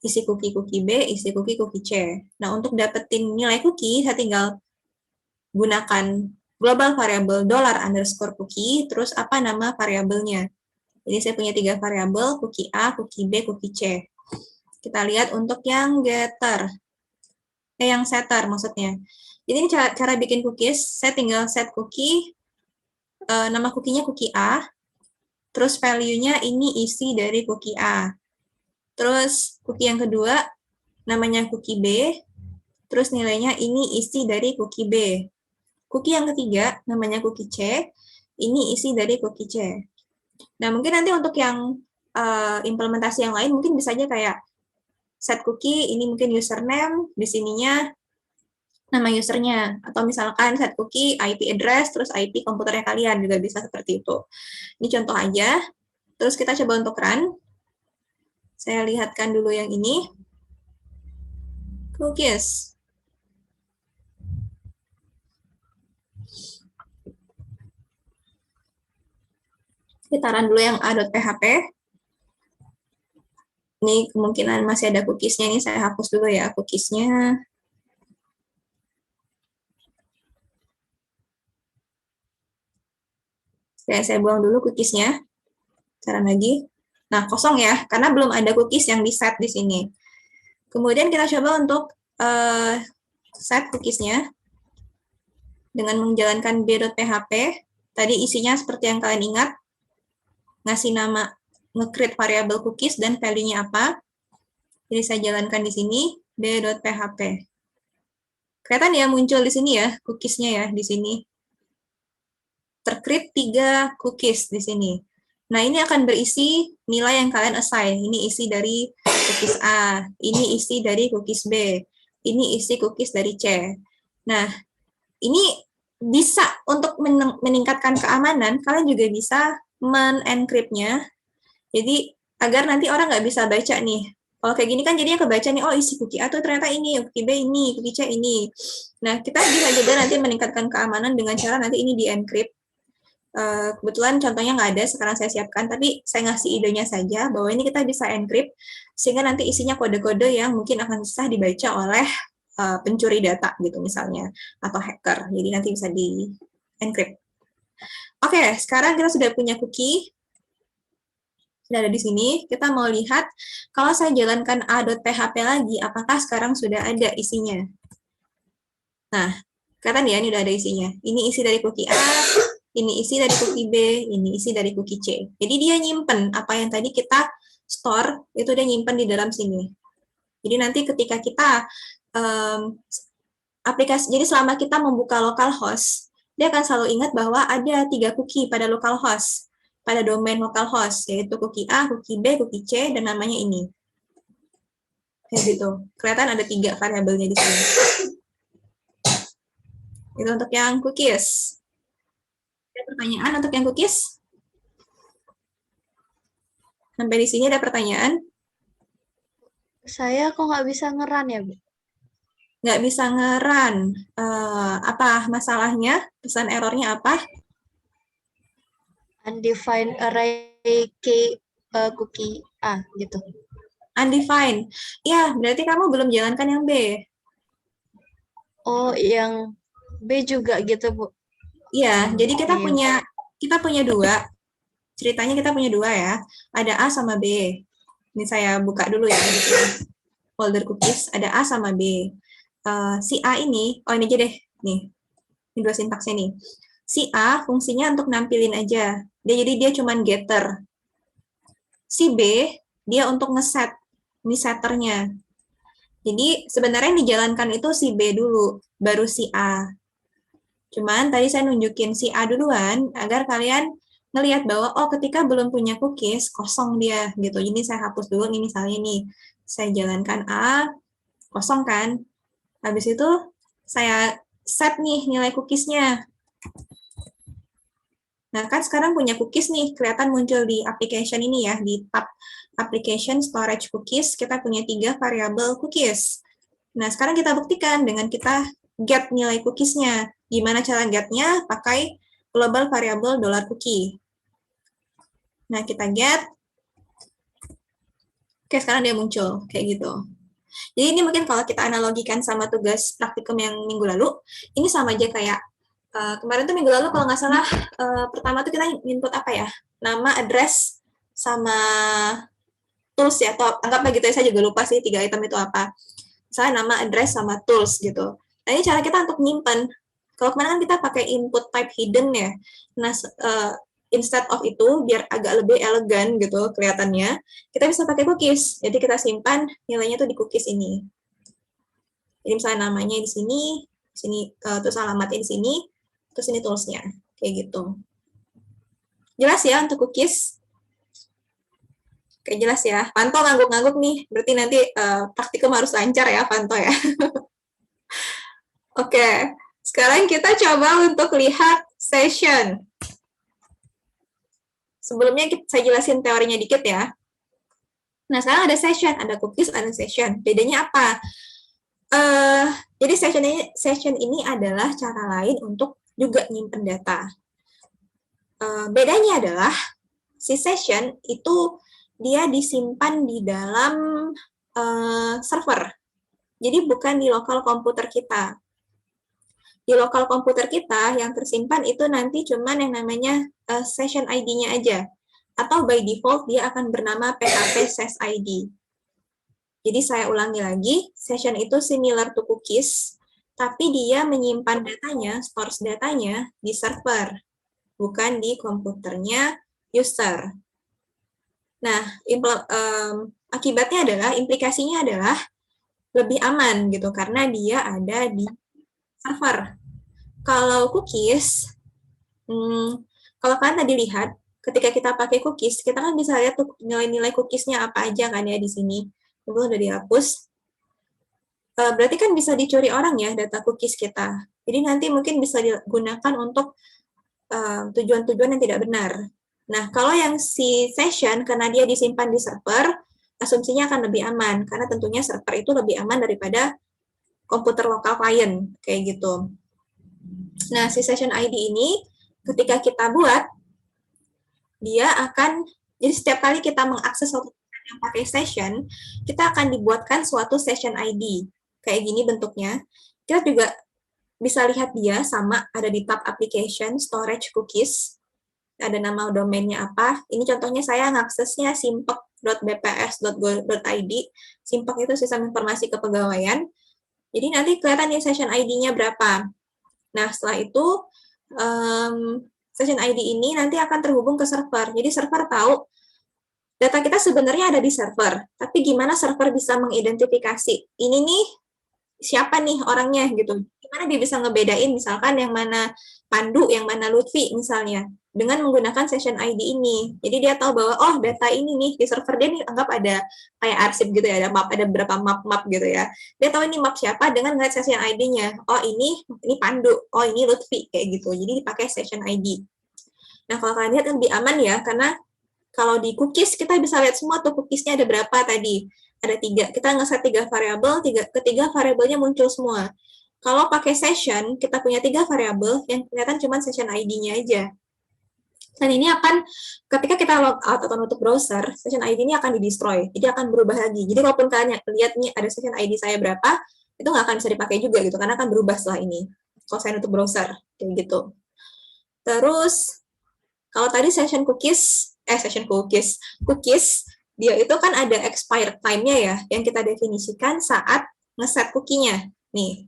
isi cookie B, isi cookie C. Nah, untuk dapetin nilai cookie, saya tinggal gunakan global variable $_cookie, terus apa nama variabelnya. Jadi saya punya 3 variabel, cookie A, cookie B, cookie C. Kita lihat untuk yang getter. Yang setter maksudnya. Jadi ini cara bikin cookies, saya tinggal set cookie, nama cookie-nya cookie A, terus value-nya ini isi dari cookie A. Terus cookie yang kedua, namanya cookie B, terus nilainya ini isi dari cookie B. Cookie yang ketiga, namanya cookie C, ini isi dari cookie C. Nah, mungkin nanti untuk yang implementasi yang lain, mungkin bisa aja kayak set cookie, ini mungkin username, di sininya nama usernya. Atau misalkan set cookie, IP address, terus IP komputernya kalian, juga bisa seperti itu. Ini contoh aja. Terus kita coba untuk run. Saya lihatkan dulu yang ini. Cookies. Kita run dulu yang a.php. Ini kemungkinan masih ada cookiesnya, ini saya hapus dulu ya cookiesnya. Saya buang dulu cookiesnya. Cara lagi. Nah, kosong ya, karena belum ada cookies yang di-set di sini. Kemudian kita coba untuk set cookiesnya dengan menjalankan b.php. Tadi isinya seperti yang kalian ingat, ngasih nama, nge-create variable cookies dan value-nya apa. Jadi saya jalankan di sini, b.php. Kelihatan ya muncul di sini ya, cookies-nya ya, di sini. Ter-create 3 cookies di sini. Nah, ini akan berisi nilai yang kalian assign. Ini isi dari cookies A, ini isi dari cookies B, ini isi cookies dari C. Nah, ini bisa untuk meningkatkan keamanan, kalian juga bisa men-encrypt-nya. Jadi, agar nanti orang nggak bisa baca nih. Kalau kayak gini kan jadinya kebaca nih, oh isi cookie A tuh ternyata ini, cookie B ini, cookie C ini. Nah, kita bisa juga nanti meningkatkan keamanan dengan cara nanti ini di-encrypt. Kebetulan contohnya nggak ada, sekarang saya siapkan, tapi saya ngasih idenya saja bahwa ini kita bisa encrypt, sehingga nanti isinya kode-kode yang mungkin akan susah dibaca oleh pencuri data gitu misalnya, atau hacker, jadi nanti bisa di-encrypt. Oke, sekarang kita sudah punya cookie, sudah ada di sini, kita mau lihat, kalau saya jalankan a.php lagi, apakah sekarang sudah ada isinya? Nah, kelihatan ya, ini udah ada isinya. Ini isi dari cookie A, ini isi dari cookie B, ini isi dari cookie C. Jadi dia nyimpen apa yang tadi kita store, itu dia nyimpen di dalam sini. Jadi nanti ketika kita jadi selama kita membuka localhost, dia akan selalu ingat bahwa ada 3 cookie pada localhost, pada domain localhost, yaitu cookie A, cookie B, cookie C, dan namanya ini. Kayak gitu. Kelihatan ada 3 variabelnya di sini. Itu untuk yang cookies. Ada pertanyaan untuk yang cookies? Sampai di sini ada pertanyaan? Saya kok nggak bisa nge-run ya, Bu? Nggak bisa nge-run. Apa masalahnya? Pesan errornya apa? Undefined array key cookie A gitu. Undefined. Ya, berarti kamu belum jalankan yang B. Oh, yang B juga gitu, Bu. Iya, jadi kita Iya. punya dua. Ceritanya kita punya dua ya. Ada A sama B. Ini saya buka dulu ya di folder cookies. Ada A sama B. Si A ini, oh ini aja deh. Nih, ini dua sintaksnya nih. Si A fungsinya untuk nampilin aja. Jadi dia cuman getter. Si B, dia untuk ngeset. Ini setternya. Jadi sebenarnya yang dijalankan itu si B dulu, baru si A. Cuman tadi saya nunjukin si A duluan agar kalian ngelihat bahwa oh ketika belum punya cookies kosong dia gitu. Jadi saya hapus dulu nih misalnya nih. Saya jalankan A, kosong kan. Habis itu saya set nih nilai cookiesnya. Nah, kan sekarang punya cookies nih, kelihatan muncul di application ini ya, di tab application storage cookies, kita punya 3 variabel cookies. Nah, sekarang kita buktikan dengan kita get nilai cookiesnya. Gimana cara getnya? Pakai global variable $cookie. Nah, kita get. Oke, sekarang dia muncul, kayak gitu. Jadi ini mungkin kalau kita analogikan sama tugas praktikum yang minggu lalu, ini sama aja kayak kemarin tuh minggu lalu kalau nggak salah pertama tuh kita input apa ya, nama, address, sama tools ya, atau anggaplah gitu ya, saya juga lupa sih 3 item itu apa. Misalnya nama, address, sama tools gitu. Nah ini cara kita untuk nyimpen. Kalau kemarin kan kita pakai input type hidden ya, nah instead of itu biar agak lebih elegan gitu kelihatannya, kita bisa pakai cookies. Jadi kita simpan nilainya tuh di cookies ini. Jadi misalnya namanya di sini terus alamatnya di sini, terus ini toolsnya, kayak gitu. Jelas ya untuk cookies? Oke, jelas ya. Panto ngangguk-ngangguk nih, berarti nanti praktikum harus lancar ya, Panto ya. Oke, sekarang kita coba untuk lihat session. Sebelumnya saya jelasin teorinya dikit ya. Nah, sekarang ada session, ada cookies, ada session. Bedanya apa? Jadi session ini adalah cara lain untuk juga nyimpen data. Bedanya adalah si session itu dia disimpan di dalam server. Jadi bukan di lokal komputer kita. Di lokal komputer kita yang tersimpan itu nanti cuman yang namanya session ID-nya aja. Atau by default dia akan bernama PHP SesID. Jadi saya ulangi lagi, session itu similar to cookies, tapi dia menyimpan datanya, stores datanya di server, bukan di komputernya user. Nah, akibatnya adalah, implikasinya adalah lebih aman gitu, karena dia ada di server. Kalau cookies, kalau kalian tadi lihat, ketika kita pakai cookies, kita kan bisa lihat tuh nilai-nilai cookiesnya apa aja kan ya di sini. Itu udah dihapus. Berarti kan bisa dicuri orang ya data cookies kita. Jadi nanti mungkin bisa digunakan untuk tujuan-tujuan yang tidak benar. Nah, kalau yang si session, karena dia disimpan di server, asumsinya akan lebih aman, karena tentunya server itu lebih aman daripada komputer lokal klien, kayak gitu. Nah, si session ID ini, ketika kita buat, dia akan, jadi setiap kali kita mengakses suatu yang pakai session, kita akan dibuatkan suatu session ID. Kayak gini bentuknya. Kita juga bisa lihat dia sama ada di tab application storage cookies. Ada nama domainnya apa. Ini contohnya saya ngaksesnya simpek.bps.go.id. Simpek itu sistem informasi kepegawaian. Jadi nanti kelihatan nih session ID-nya berapa. Nah, setelah itu session ID ini nanti akan terhubung ke server. Jadi server tahu data kita sebenarnya ada di server, tapi gimana server bisa mengidentifikasi ini nih siapa nih orangnya gitu. Gimana dia bisa ngebedain misalkan yang mana Pandu, yang mana Lutfi misalnya dengan menggunakan session ID ini. Jadi dia tahu bahwa oh data ini nih di server dia nih anggap ada kayak arsip gitu ya, ada map, ada beberapa map gitu ya. Dia tahu ini map siapa dengan ngeliat session ID-nya. Oh ini Pandu, oh ini Lutfi kayak gitu. Jadi dipakai session ID. Nah kalau kalian lihat lebih aman ya, karena kalau di cookies, kita bisa lihat semua tuh cookiesnya ada berapa tadi. Ada 3. Kita ngeset 3 variabel, ketiga variabelnya muncul semua. Kalau pakai session, kita punya 3 variabel, yang kelihatan cuma session ID-nya aja. Dan ini akan, ketika kita log out atau nutup browser, session ID ini akan di-destroy. Jadi akan berubah lagi. Jadi walaupun kalian lihat nih ada session ID saya berapa, itu nggak akan bisa dipakai juga gitu, karena akan berubah setelah ini. Kalau saya nutup browser, kayak gitu. Terus, kalau tadi cookies, dia itu kan ada expired time-nya ya, yang kita definisikan saat ngeset cookie-nya. Nih,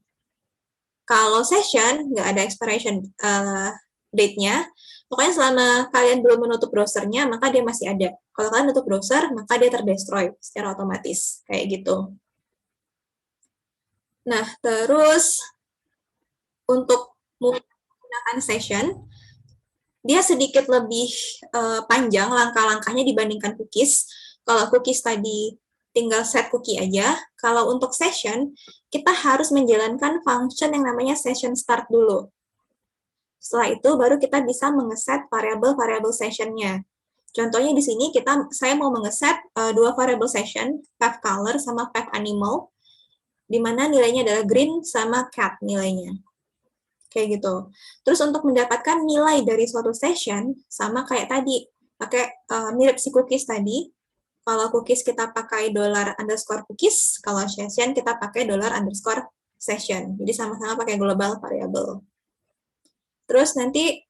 kalau session, nggak ada expiration date-nya, pokoknya selama kalian belum menutup browsernya, maka dia masih ada. Kalau kalian nutup browser, maka dia terdestroy secara otomatis, kayak gitu. Nah, terus untuk menggunakan session, dia sedikit lebih panjang langkah-langkahnya dibandingkan cookies. Kalau cookies tadi tinggal set cookie aja, kalau untuk session, kita harus menjalankan function yang namanya session start dulu. Setelah itu baru kita bisa mengeset variabel-variabel session-nya. Contohnya di sini saya mau mengeset dua variabel session, path color sama path animal, di mana nilainya adalah green sama cat nilainya. Kayak gitu. Terus untuk mendapatkan nilai dari suatu session, sama kayak tadi, pakai mirip si cookies tadi. Kalau cookies kita pakai $_cookies, kalau session kita pakai $_session. Jadi sama-sama pakai global variable. Terus nanti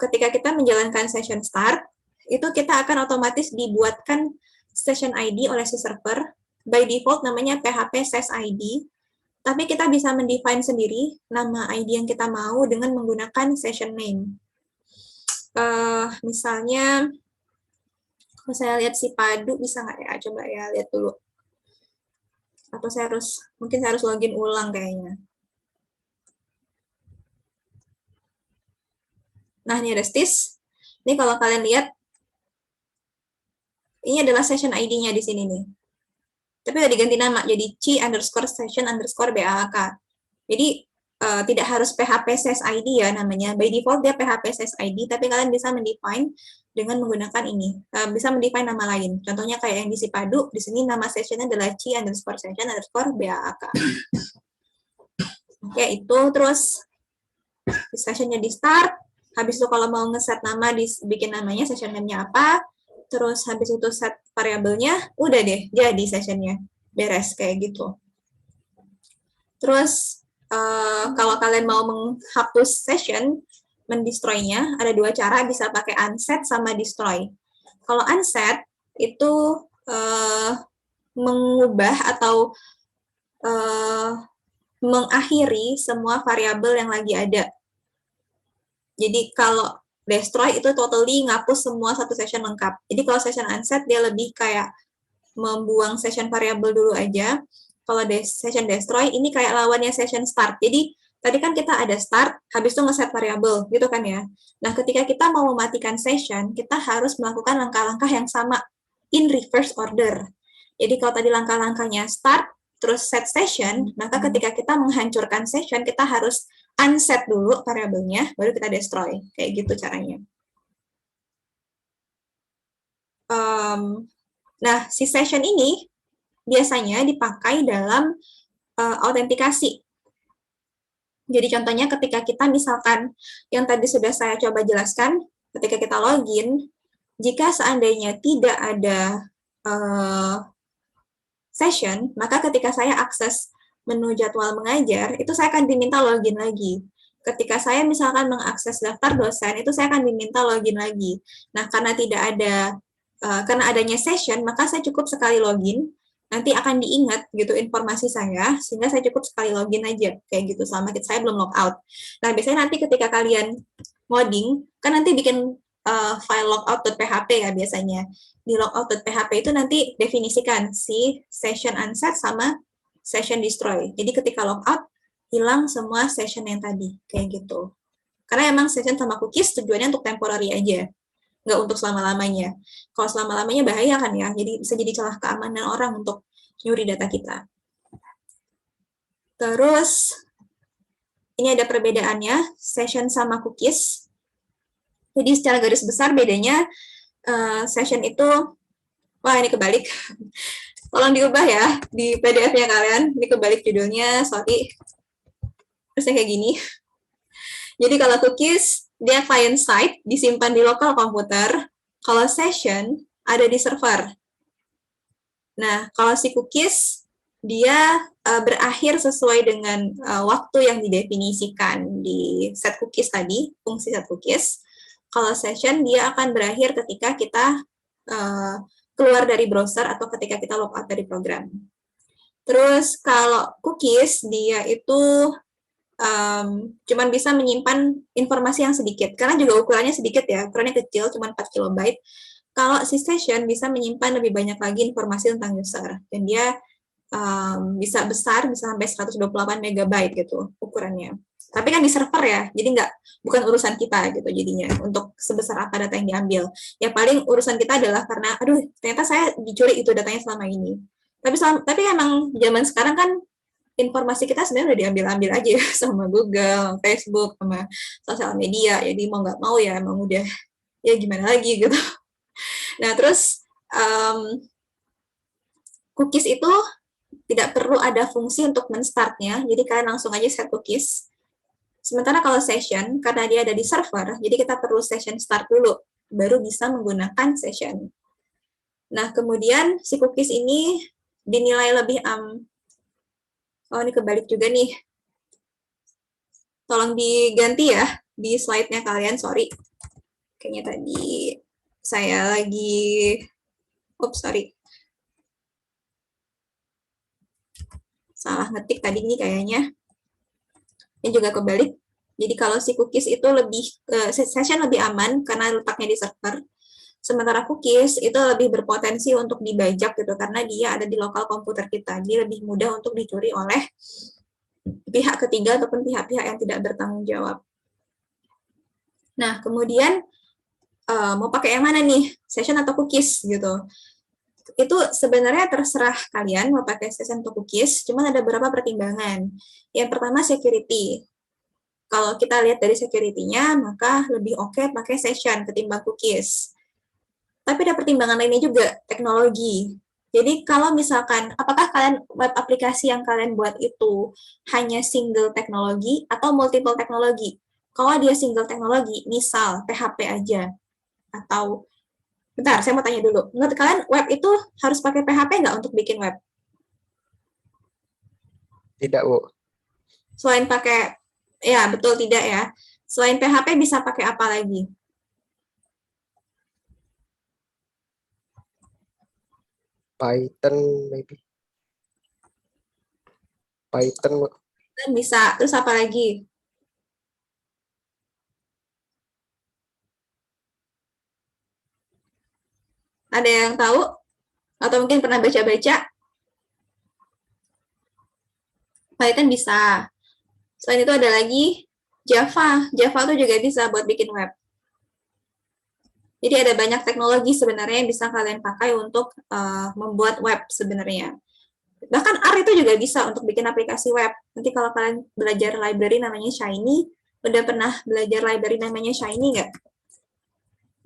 ketika kita menjalankan session start, itu kita akan otomatis dibuatkan session ID oleh si server. By default namanya PHP ses ID, tapi kita bisa mendefine sendiri nama ID yang kita mau dengan menggunakan session name. Misalnya, kalau saya lihat si Padu, bisa nggak ya? Coba ya, lihat dulu. Atau mungkin saya harus login ulang kayaknya. Nah, ini ada stis. Ini kalau kalian lihat, ini adalah session ID-nya di sini nih. Tapi udah diganti nama, jadi c_session_BAK. Jadi, tidak harus PHP ses ID ya namanya. By default dia PHP ses ID, tapi kalian bisa mendefine dengan menggunakan ini. Bisa mendefine nama lain. Contohnya kayak yang di Sipadu, di sini nama sessionnya adalah c_session_BAK. Oke, itu terus sessionnya di start. Habis itu kalau mau ngeset nama, bikin namanya, session name-nya apa, terus habis itu set variabelnya, udah deh, jadi sessionnya. Beres, kayak gitu. Terus, kalau kalian mau menghapus session, mendestroy-nya, ada dua cara, bisa pakai unset sama destroy. Kalau unset, itu mengubah atau mengakhiri semua variabel yang lagi ada. Jadi kalau destroy itu totally ngapus semua satu session lengkap. Jadi kalau session unset dia lebih kayak membuang session variabel dulu aja. Kalau session destroy ini kayak lawannya session start. Jadi tadi kan kita ada start, habis itu ngeset variabel gitu kan ya. Nah, ketika kita mau mematikan session, kita harus melakukan langkah-langkah yang sama in reverse order. Jadi kalau tadi langkah-langkahnya start, terus set session, maka ketika kita menghancurkan session, kita harus unset dulu variabelnya, baru kita destroy. Kayak gitu caranya. Nah, si session ini biasanya dipakai dalam autentikasi. Jadi contohnya ketika kita misalkan, yang tadi sudah saya coba jelaskan, ketika kita login, jika seandainya tidak ada session, maka ketika saya akses menu jadwal mengajar, itu saya akan diminta login lagi. Ketika saya misalkan mengakses daftar dosen, itu saya akan diminta login lagi. Nah, karena adanya session, maka saya cukup sekali login, nanti akan diingat gitu informasi saya, sehingga saya cukup sekali login aja, kayak gitu, selama saya belum log out. Nah, biasanya nanti ketika kalian ngoding, kan nanti bikin file logout.php ya biasanya. Di logout.php itu nanti definisikan si session unset sama session destroy. Jadi ketika logout, hilang semua session yang tadi, kayak gitu. Karena emang session sama cookies tujuannya untuk temporary aja, nggak untuk selama-lamanya. Kalau selama-lamanya bahaya kan ya, jadi bisa jadi celah keamanan orang untuk nyuri data kita. Terus, ini ada perbedaannya, session sama cookies. Jadi secara garis besar bedanya, session itu, wah ini kebalik, tolong diubah ya di PDF-nya kalian, ini kebalik judulnya, sorry. Terusnya kayak gini. Jadi kalau cookies, dia client side, disimpan di lokal komputer. Kalau session, ada di server. Nah, kalau si cookies, dia berakhir sesuai dengan waktu yang didefinisikan di set cookies tadi, fungsi set cookies. Kalau session, dia akan berakhir ketika kita keluar dari browser atau ketika kita logout dari program. Terus kalau cookies, dia itu cuman bisa menyimpan informasi yang sedikit, karena juga ukurannya sedikit ya, ukurannya kecil, cuma 4 KB. Kalau si session bisa menyimpan lebih banyak lagi informasi tentang user, dan dia bisa besar, bisa sampai 128 MB gitu ukurannya. Tapi kan di server ya, jadi bukan urusan kita gitu jadinya, untuk sebesar apa data yang diambil. Ya paling urusan kita adalah karena, aduh ternyata saya dicuri itu datanya selama ini. Tapi emang zaman sekarang kan informasi kita sebenarnya udah diambil-ambil aja ya, sama Google, Facebook, sama sosial media. Jadi mau nggak mau ya emang udah, ya gimana lagi gitu. Nah terus cookies itu tidak perlu ada fungsi untuk men-startnya, jadi kalian langsung aja set cookies. Sementara kalau session, karena dia ada di server, jadi kita perlu session start dulu, baru bisa menggunakan session. Nah kemudian si cookies ini dinilai lebih oh ini kebalik juga nih. Tolong diganti ya di slide-nya kalian, sorry. Kayaknya tadi saya lagi, sorry. Salah ngetik tadi ini kayaknya. Ini juga kebalik. Jadi kalau si cookies itu session lebih aman karena letaknya di server. Sementara cookies itu lebih berpotensi untuk dibajak gitu karena dia ada di lokal komputer kita. Jadi lebih mudah untuk dicuri oleh pihak ketiga ataupun pihak-pihak yang tidak bertanggung jawab. Nah, kemudian mau pakai yang mana nih? Session atau cookies gitu. Itu sebenarnya terserah kalian mau pakai session atau cookies, cuman ada beberapa pertimbangan. Yang pertama security. Kalau kita lihat dari security-nya, maka lebih oke pakai session ketimbang cookies. Tapi ada pertimbangan lainnya juga, teknologi. Jadi kalau misalkan, apakah kalian web aplikasi yang kalian buat itu hanya single teknologi atau multiple teknologi? Kalau dia single teknologi, misal PHP aja, atau, bentar, saya mau tanya dulu, menurut kalian web itu harus pakai PHP nggak untuk bikin web? Tidak, Bu. Selain pakai, ya betul tidak ya, selain PHP bisa pakai apa lagi? Python, maybe. Python, Bu. Bisa, terus apa lagi? Ada yang tahu? Atau mungkin pernah baca-baca? Python bisa. Selain itu ada lagi Java. Java tuh juga bisa buat bikin web. Jadi ada banyak teknologi sebenarnya yang bisa kalian pakai untuk membuat web sebenarnya. Bahkan R itu juga bisa untuk bikin aplikasi web. Nanti kalau kalian belajar library namanya Shiny, udah pernah belajar library namanya Shiny nggak?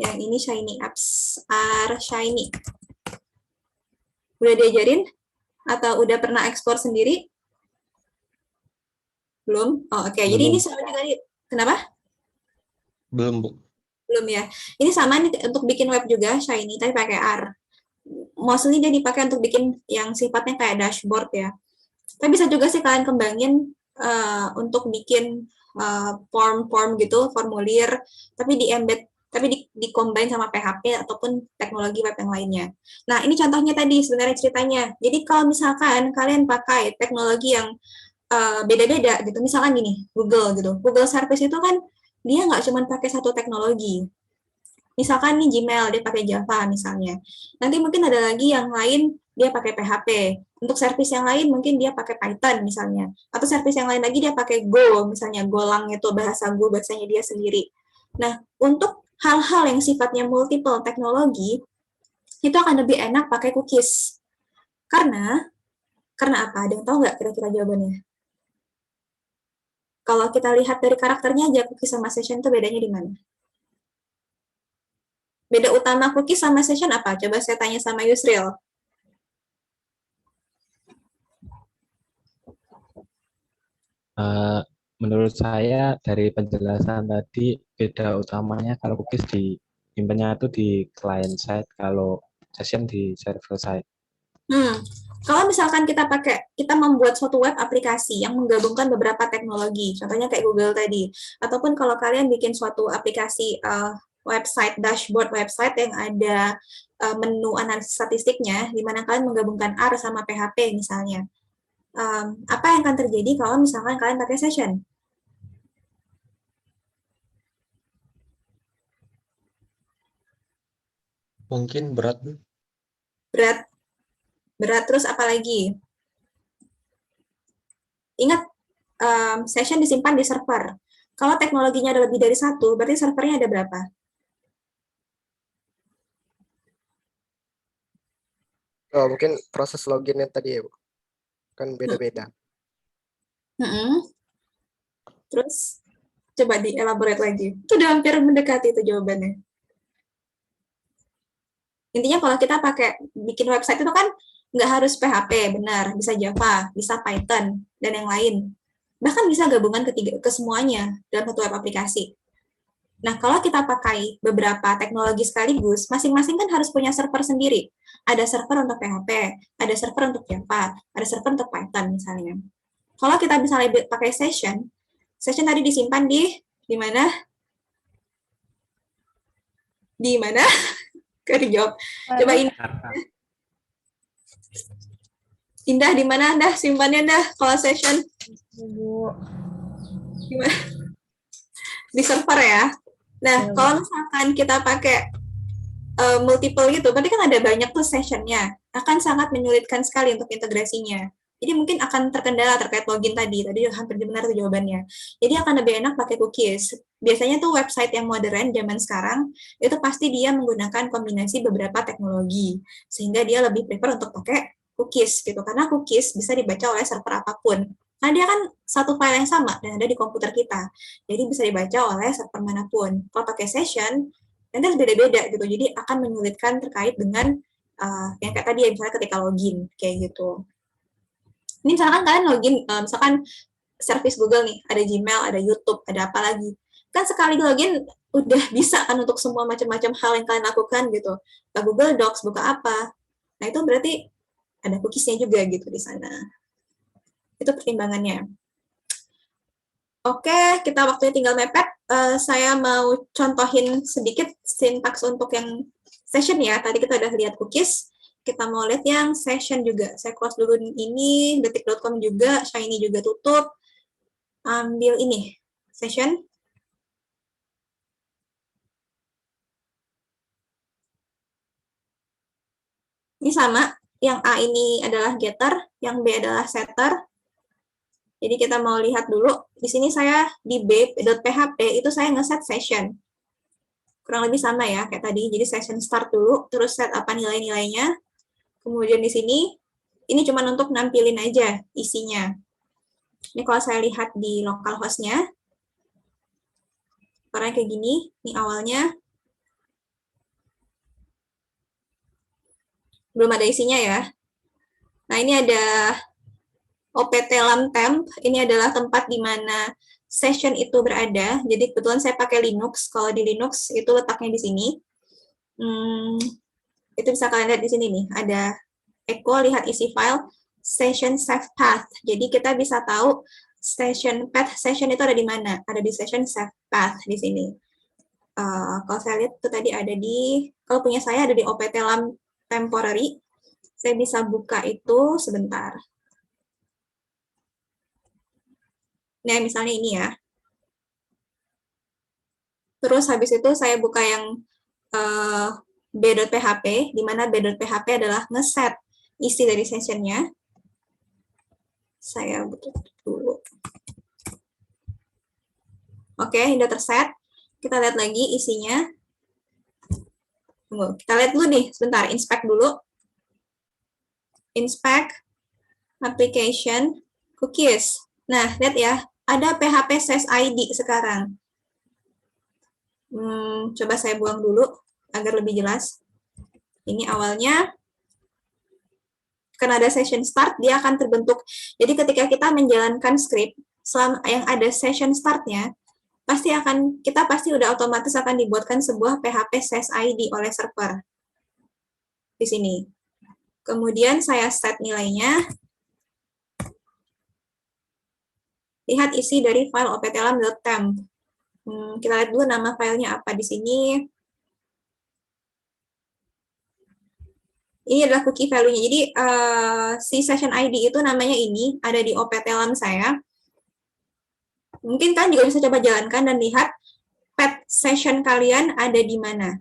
Yang ini Shiny Apps, R Shiny. Udah diajarin? Atau udah pernah ekspor sendiri? Belum? Oh, oke. Jadi ini sama juga nih. Kenapa? Belum, Bu. Belum ya. Ini sama nih untuk bikin web juga, Shiny, tapi pakai R. Mostly dia dipakai untuk bikin yang sifatnya kayak dashboard ya. Tapi bisa juga sih kalian kembangin untuk bikin form gitu, formulir, tapi di-combine sama PHP ataupun teknologi web yang lainnya. Nah, ini contohnya tadi sebenarnya ceritanya. Jadi kalau misalkan kalian pakai teknologi yang beda-beda gitu, misalkan gini, Google gitu. Google Service itu kan dia nggak cuma pakai satu teknologi. Misalkan nih Gmail, dia pakai Java misalnya. Nanti mungkin ada lagi yang lain, dia pakai PHP. Untuk service yang lain mungkin dia pakai Python misalnya. Atau service yang lain lagi dia pakai Go, misalnya Golang itu bahasa Go, bahasanya dia sendiri. Nah, untuk hal-hal yang sifatnya multiple teknologi, itu akan lebih enak pakai cookies. Karena apa? Ada yang tahu nggak kira-kira jawabannya? Kalau kita lihat dari karakternya aja, cookies sama session itu bedanya di mana? Beda utama cookies sama session apa? Coba saya tanya sama Yusril. Menurut menurut saya dari penjelasan tadi beda utamanya kalau cookies disimpannya itu di client side, kalau session di server side. Kalau misalkan kita membuat suatu web aplikasi yang menggabungkan beberapa teknologi, contohnya kayak Google tadi, ataupun kalau kalian bikin suatu aplikasi website, dashboard website yang ada menu analisis statistiknya, di mana kalian menggabungkan R sama PHP misalnya. Apa yang akan terjadi kalau misalkan kalian pakai session? Mungkin berat, Bu. Berat terus apa lagi? Ingat, session disimpan di server. Kalau teknologinya ada lebih dari satu, berarti servernya ada berapa? Oh, mungkin proses loginnya tadi ya, Bu. Kan beda-beda. Terus, coba di-elaborate lagi. Itu udah hampir mendekati itu jawabannya. Intinya kalau kita bikin website itu kan nggak harus PHP, benar. Bisa Java, bisa Python, dan yang lain. Bahkan bisa gabungan ke semuanya dalam satu web aplikasi. Nah, kalau kita pakai beberapa teknologi sekaligus, masing-masing kan harus punya server sendiri. Ada server untuk PHP, ada server untuk Java, ada server untuk Python misalnya. Kalau kita misalnya pakai session tadi disimpan di mana? Di mana? Gak dijawab. Coba Indah, di mana Indah simpannya Indah kalau session? Gimana? Di server ya. Nah, kalau misalkan kita pakai multiple gitu, berarti kan ada banyak tuh sessionnya. Akan sangat menyulitkan sekali untuk integrasinya. Jadi mungkin akan terkendala terkait login tadi hampir benar tuh jawabannya. Jadi akan lebih enak pakai cookies. Biasanya tuh website yang modern zaman sekarang, itu pasti dia menggunakan kombinasi beberapa teknologi. Sehingga dia lebih prefer untuk pakai cookies gitu. Karena cookies bisa dibaca oleh server apapun. Karena dia kan satu file yang sama dan ada di komputer kita. Jadi bisa dibaca oleh server manapun. Kalau pakai session, nanti beda-beda gitu. Jadi akan menyulitkan terkait dengan yang kayak tadi ya, misalnya ketika login, kayak gitu. Ini misalkan kalian login, misalkan service Google nih, ada Gmail, ada YouTube, ada apa lagi. Kan sekali login, udah bisa kan untuk semua macam-macam hal yang kalian lakukan gitu. Buka Google Docs, buka apa. Nah, itu berarti ada cookiesnya juga gitu di sana. Itu pertimbangannya. Oke, kita waktunya tinggal mepet. Saya mau contohin sedikit sintaks untuk yang session ya. Tadi kita udah lihat cookies. Kita mau lihat yang session juga. Saya close dulu ini, detik.com juga, Shiny juga tutup. Ambil ini, session. Ini sama, yang A ini adalah getter, yang B adalah setter. Jadi kita mau lihat dulu, di sini saya di b.php itu saya ngeset session. Kurang lebih sama ya, kayak tadi. Jadi session start dulu, terus set apa nilai-nilainya. Kemudian di sini, ini cuma untuk nampilin aja isinya. Ini kalau saya lihat di localhost-nya, warnanya kayak gini, ini awalnya. Belum ada isinya ya. Nah, ini ada OPT LAMTemp, ini adalah tempat di mana session itu berada. Jadi kebetulan saya pakai Linux. Kalau di Linux itu letaknya di sini. Itu bisa kalian lihat di sini nih, ada echo, lihat isi file, session save path. Jadi kita bisa tahu session path, session itu ada di mana? Ada di session save path di sini. Kalau saya lihat itu tadi ada di, kalau punya saya ada di OPT LAM temporary. Saya bisa buka itu sebentar. Nah, misalnya ini ya. Terus habis itu saya buka yang b.php, di mana b.php adalah ngeset isi dari sessionnya. Saya butuh dulu. Oke, udah terset. Kita lihat lagi isinya. Tunggu, kita lihat dulu nih, sebentar, inspect dulu. Inspect, application, cookies. Nah, lihat ya, ada PHP SES ID sekarang. Coba saya buang dulu agar lebih jelas. Ini awalnya, karena ada session start, dia akan terbentuk. Jadi ketika kita menjalankan script, selama yang ada session startnya, kita pasti udah otomatis akan dibuatkan sebuah PHP SES ID oleh server di sini. Kemudian saya set nilainya. Lihat isi dari file optlam.temp. Kita lihat dulu nama filenya apa di sini. Ini adalah cookie value-nya. Jadi si session ID itu namanya ini, ada di optlam saya. Mungkin kalian juga bisa coba jalankan dan lihat pet session kalian ada di mana.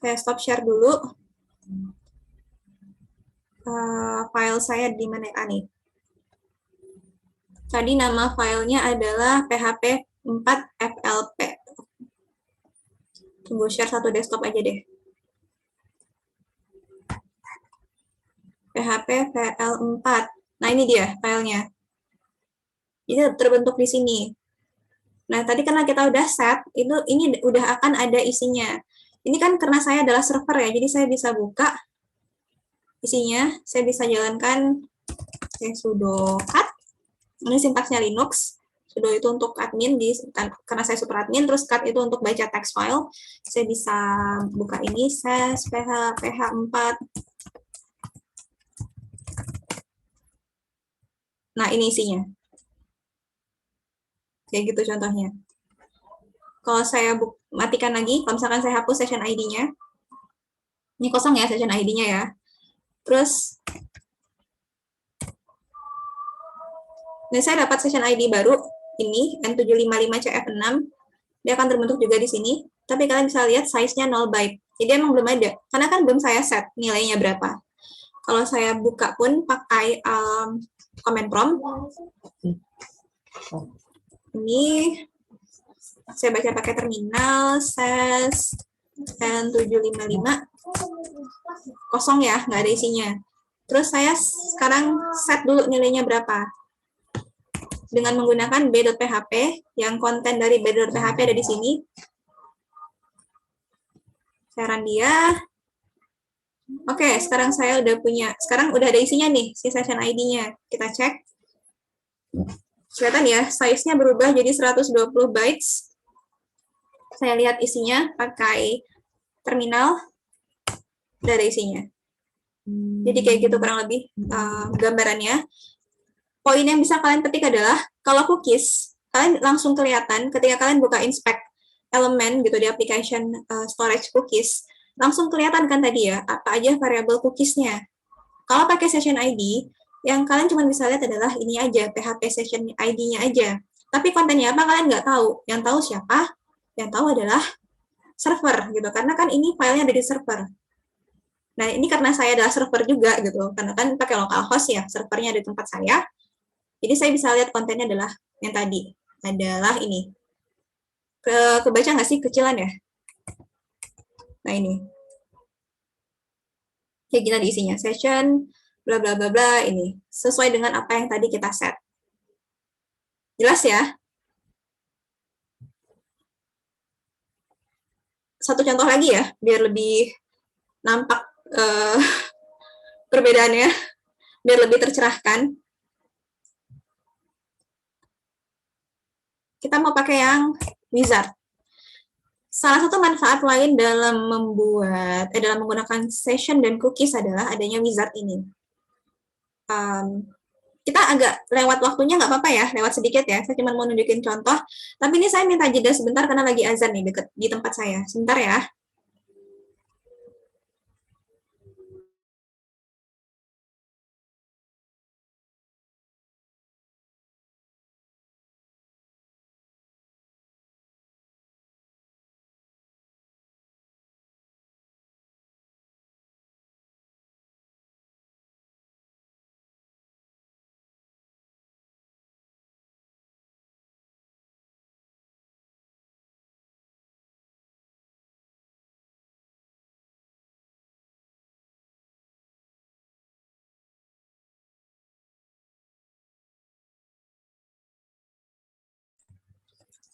Saya stop share dulu. File saya di mana ya? Nih. Tadi nama filenya adalah php4flp. Tunggu share satu desktop aja deh. phpvl4. Nah, ini dia filenya. Ini terbentuk di sini. Nah, tadi karena kita udah set, ini udah akan ada isinya. Ini kan karena saya adalah server ya, jadi saya bisa buka isinya, saya bisa jalankan sudo cat. Ini sintaksnya Linux. Sudo itu untuk admin, karena saya super admin, terus cat itu untuk baca text file. Saya bisa buka ini, ses ph4. Nah, ini isinya. Kayak gitu contohnya. Kalau saya matikan lagi, kalau misalkan saya hapus session ID-nya, ini kosong ya session ID-nya ya. Terus, dan saya dapat session ID baru, ini N755CF6, dia akan terbentuk juga di sini, tapi kalian bisa lihat size-nya 0 byte. Jadi emang belum ada, karena kan belum saya set nilainya berapa. Kalau saya buka pun pakai command prompt, ini saya baca pakai terminal, ses N755, kosong ya, nggak ada isinya. Terus saya sekarang set dulu nilainya berapa. Dengan menggunakan b.php, yang konten dari b.php ada di sini. Saya run dia. Oke, sekarang saya udah punya, sekarang udah ada isinya nih, si session ID-nya. Kita cek. Kelihatan ya, size-nya berubah jadi 120 bytes. Saya lihat isinya pakai terminal, udah ada isinya. Jadi kayak gitu kurang lebih gambarannya. Poin yang bisa kalian petik adalah, kalau cookies, kalian langsung kelihatan ketika kalian buka inspect elemen gitu di application storage cookies, langsung kelihatan kan tadi ya, apa aja variabel cookies-nya. Kalau pakai session ID, yang kalian cuma bisa lihat adalah ini aja, PHP session ID-nya aja. Tapi kontennya apa kalian nggak tahu. Yang tahu siapa? Yang tahu adalah server gitu, karena kan ini filenya dari server. Nah, ini karena saya adalah server juga gitu, karena kan pakai localhost ya, servernya di tempat saya. Jadi saya bisa lihat kontennya adalah yang tadi, adalah ini. Kebaca nggak sih kecilan ya? Nah ini. Kayak gini di isinya, session, bla bla bla bla, ini. Sesuai dengan apa yang tadi kita set. Jelas ya? Satu contoh lagi ya, biar lebih nampak perbedaannya, biar lebih tercerahkan. Kita mau pakai yang wizard. Salah satu manfaat lain dalam dalam menggunakan session dan cookies adalah adanya wizard ini. Kita agak lewat waktunya nggak apa-apa ya, lewat sedikit ya. Saya cuma mau nunjukin contoh. Tapi ini saya minta jeda sebentar karena lagi azan nih deket di tempat saya. Sebentar ya.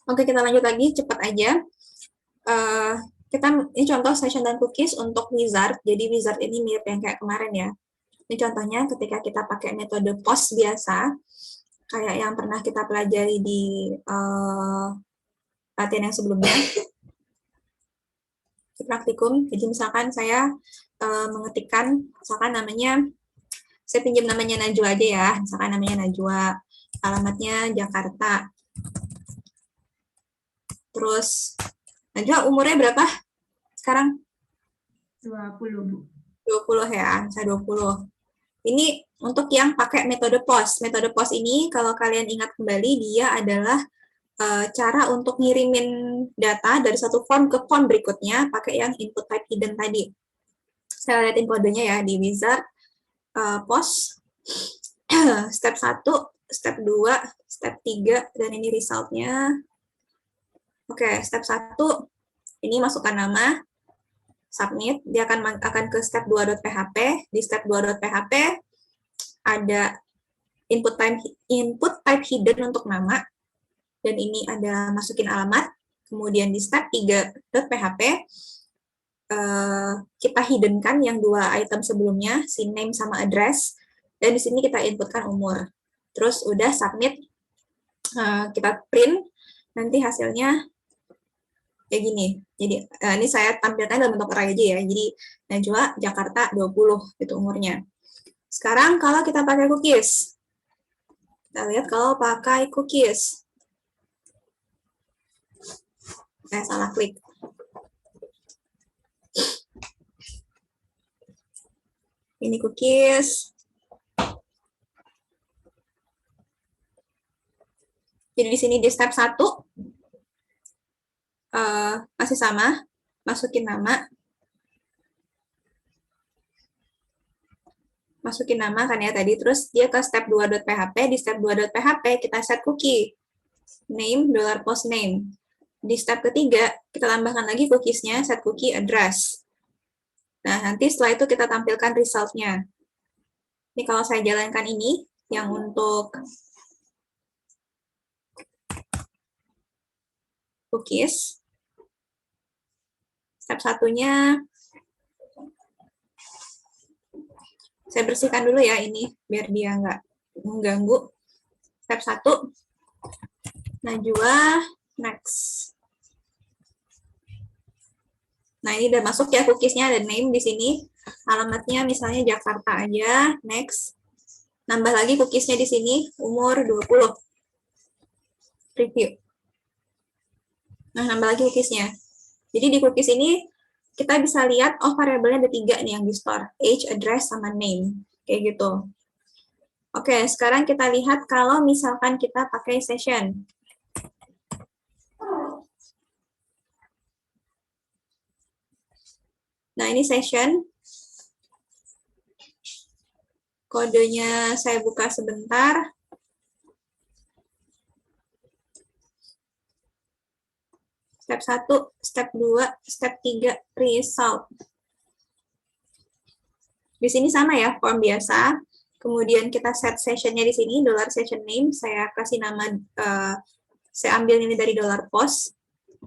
Oke, kita lanjut lagi, cepat aja. Ini contoh session dan cookies untuk wizard. Jadi wizard ini mirip yang kayak kemarin ya. Ini contohnya ketika kita pakai metode post biasa, kayak yang pernah kita pelajari di latihan yang sebelumnya, di praktikum. Jadi misalkan saya mengetikkan, misalkan namanya, saya pinjam namanya Najwa aja ya, misalkan namanya Najwa, alamatnya Jakarta. Terus, Najwa umurnya berapa sekarang? 20, Bu. 20 ya, saya 20. Ini untuk yang pakai metode POS. Metode POS ini, kalau kalian ingat kembali, dia adalah cara untuk ngirimin data dari satu form ke form berikutnya pakai yang input type hidden tadi. Saya lihatin kodenya ya di wizard POS. Step 1, step 2, step 3, dan ini resultnya. Oke, step 1, ini masukkan nama, submit, dia akan ke step 2.php. Di step 2.php ada input type hidden untuk nama, dan ini ada masukin alamat. Kemudian di step 3.php kita hiddenkan yang 2 item sebelumnya, si name sama address, dan di sini kita inputkan umur. Terus udah submit, kita print, nanti hasilnya kayak gini. Jadi ini saya tampilkan dalam bentuk array aja ya. Jadi Najwa Jakarta 20 itu umurnya. Sekarang kalau kita pakai cookies. Kita lihat kalau pakai cookies. Saya salah klik. Ini cookies. Jadi di sini di step 1 masih sama, masukin nama. Masukin nama kan ya tadi, terus dia ke step 2.php, di step 2.php kita set cookie. Name, $postname. Di step ketiga, kita tambahkan lagi cookiesnya, set cookie address. Nah, nanti setelah itu kita tampilkan result-nya. Ini kalau saya jalankan ini, yang untuk cookies. Step satunya, saya bersihkan dulu ya ini, biar dia nggak mengganggu. Step 1, Najwa, next. Nah, ini udah masuk ya cookiesnya, ada name di sini. Alamatnya misalnya Jakarta aja, next. Nambah lagi cookiesnya di sini, umur 20. Review. Nah, nambah lagi cookiesnya. Jadi di cookies ini, kita bisa lihat, oh variabelnya ada 3 nih yang di store. Age, address, sama name. Kayak gitu. Oke, sekarang kita lihat kalau misalkan kita pakai session. Nah, ini session. Kodenya saya buka sebentar. Step 1, step 2, step 3, result. Di sini sama ya, form biasa. Kemudian kita set sessionnya di sini, $session name. Saya kasih nama, saya ambil ini dari $post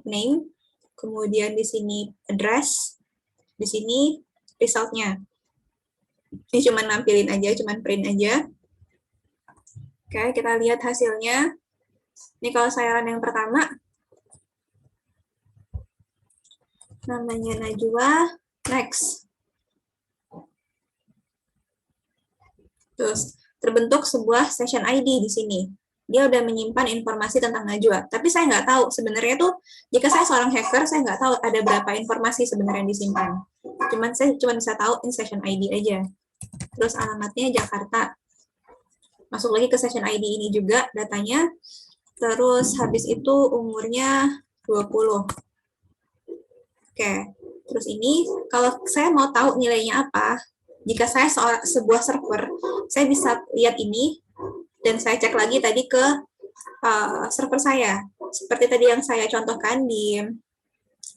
name. Kemudian di sini address. Di sini resultnya. Ini cuma nampilin aja, cuma print aja. Oke, kita lihat hasilnya. Ini kalau saya run yang pertama. Namanya Najwa, next. Terus, terbentuk sebuah session ID di sini. Dia udah menyimpan informasi tentang Najwa. Tapi saya nggak tahu, sebenarnya tuh, jika saya seorang hacker, saya nggak tahu ada berapa informasi sebenarnya yang disimpan. Saya cuma bisa tahu in session ID aja. Terus alamatnya Jakarta. Masuk lagi ke session ID ini juga datanya. Terus habis itu umurnya 20. Oke, terus ini kalau saya mau tahu nilainya apa, jika saya sebuah server, saya bisa lihat ini, dan saya cek lagi tadi ke server saya. Seperti tadi yang saya contohkan di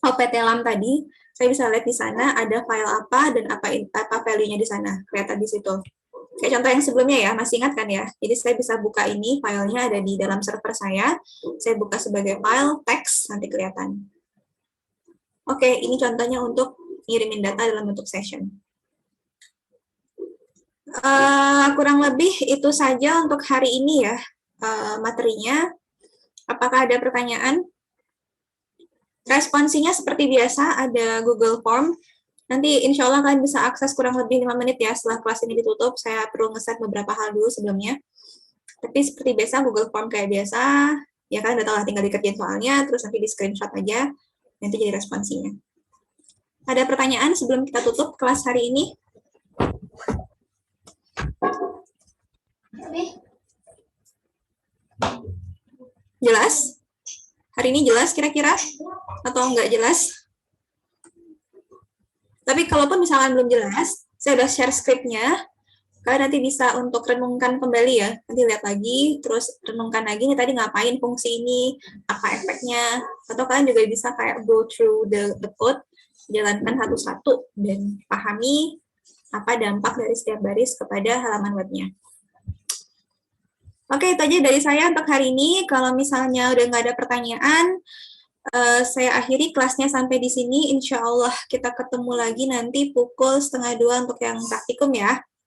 OPT-LAM tadi, saya bisa lihat di sana ada file apa dan apa value-nya di sana, kelihatan di situ. Kayak contoh yang sebelumnya ya, masih ingat kan ya? Jadi saya bisa buka ini, filenya ada di dalam server saya buka sebagai file teks, nanti kelihatan. Oke, ini contohnya untuk ngirimin data dalam bentuk session. Kurang lebih itu saja untuk hari ini ya. materinya. Apakah ada pertanyaan? Responsinya seperti biasa, ada Google Form. Nanti insya Allah kalian bisa akses kurang lebih 5 menit ya setelah kelas ini ditutup. Saya perlu nge-set beberapa hal dulu sebelumnya. Tapi seperti biasa, Google Form kayak biasa. Ya kan, udah tahu lah, tinggal dikerjain soalnya, terus nanti di screenshot aja. Nanti jadi responsinya. Ada pertanyaan sebelum kita tutup kelas hari ini? Jelas? Hari ini jelas kira-kira? Atau enggak jelas? Tapi kalaupun misalkan belum jelas, saya udah share script-nya, kalian nanti bisa untuk renungkan kembali ya. Nanti lihat lagi, terus renungkan lagi, nih tadi ngapain fungsi ini, apa efeknya, atau kalian juga bisa kayak go through the code, jalankan satu-satu, dan pahami apa dampak dari setiap baris kepada halaman webnya. Oke, itu aja dari saya untuk hari ini. Kalau misalnya udah nggak ada pertanyaan, saya akhiri kelasnya sampai di sini. Insya Allah kita ketemu lagi nanti pukul 1:30 untuk yang praktikum ya.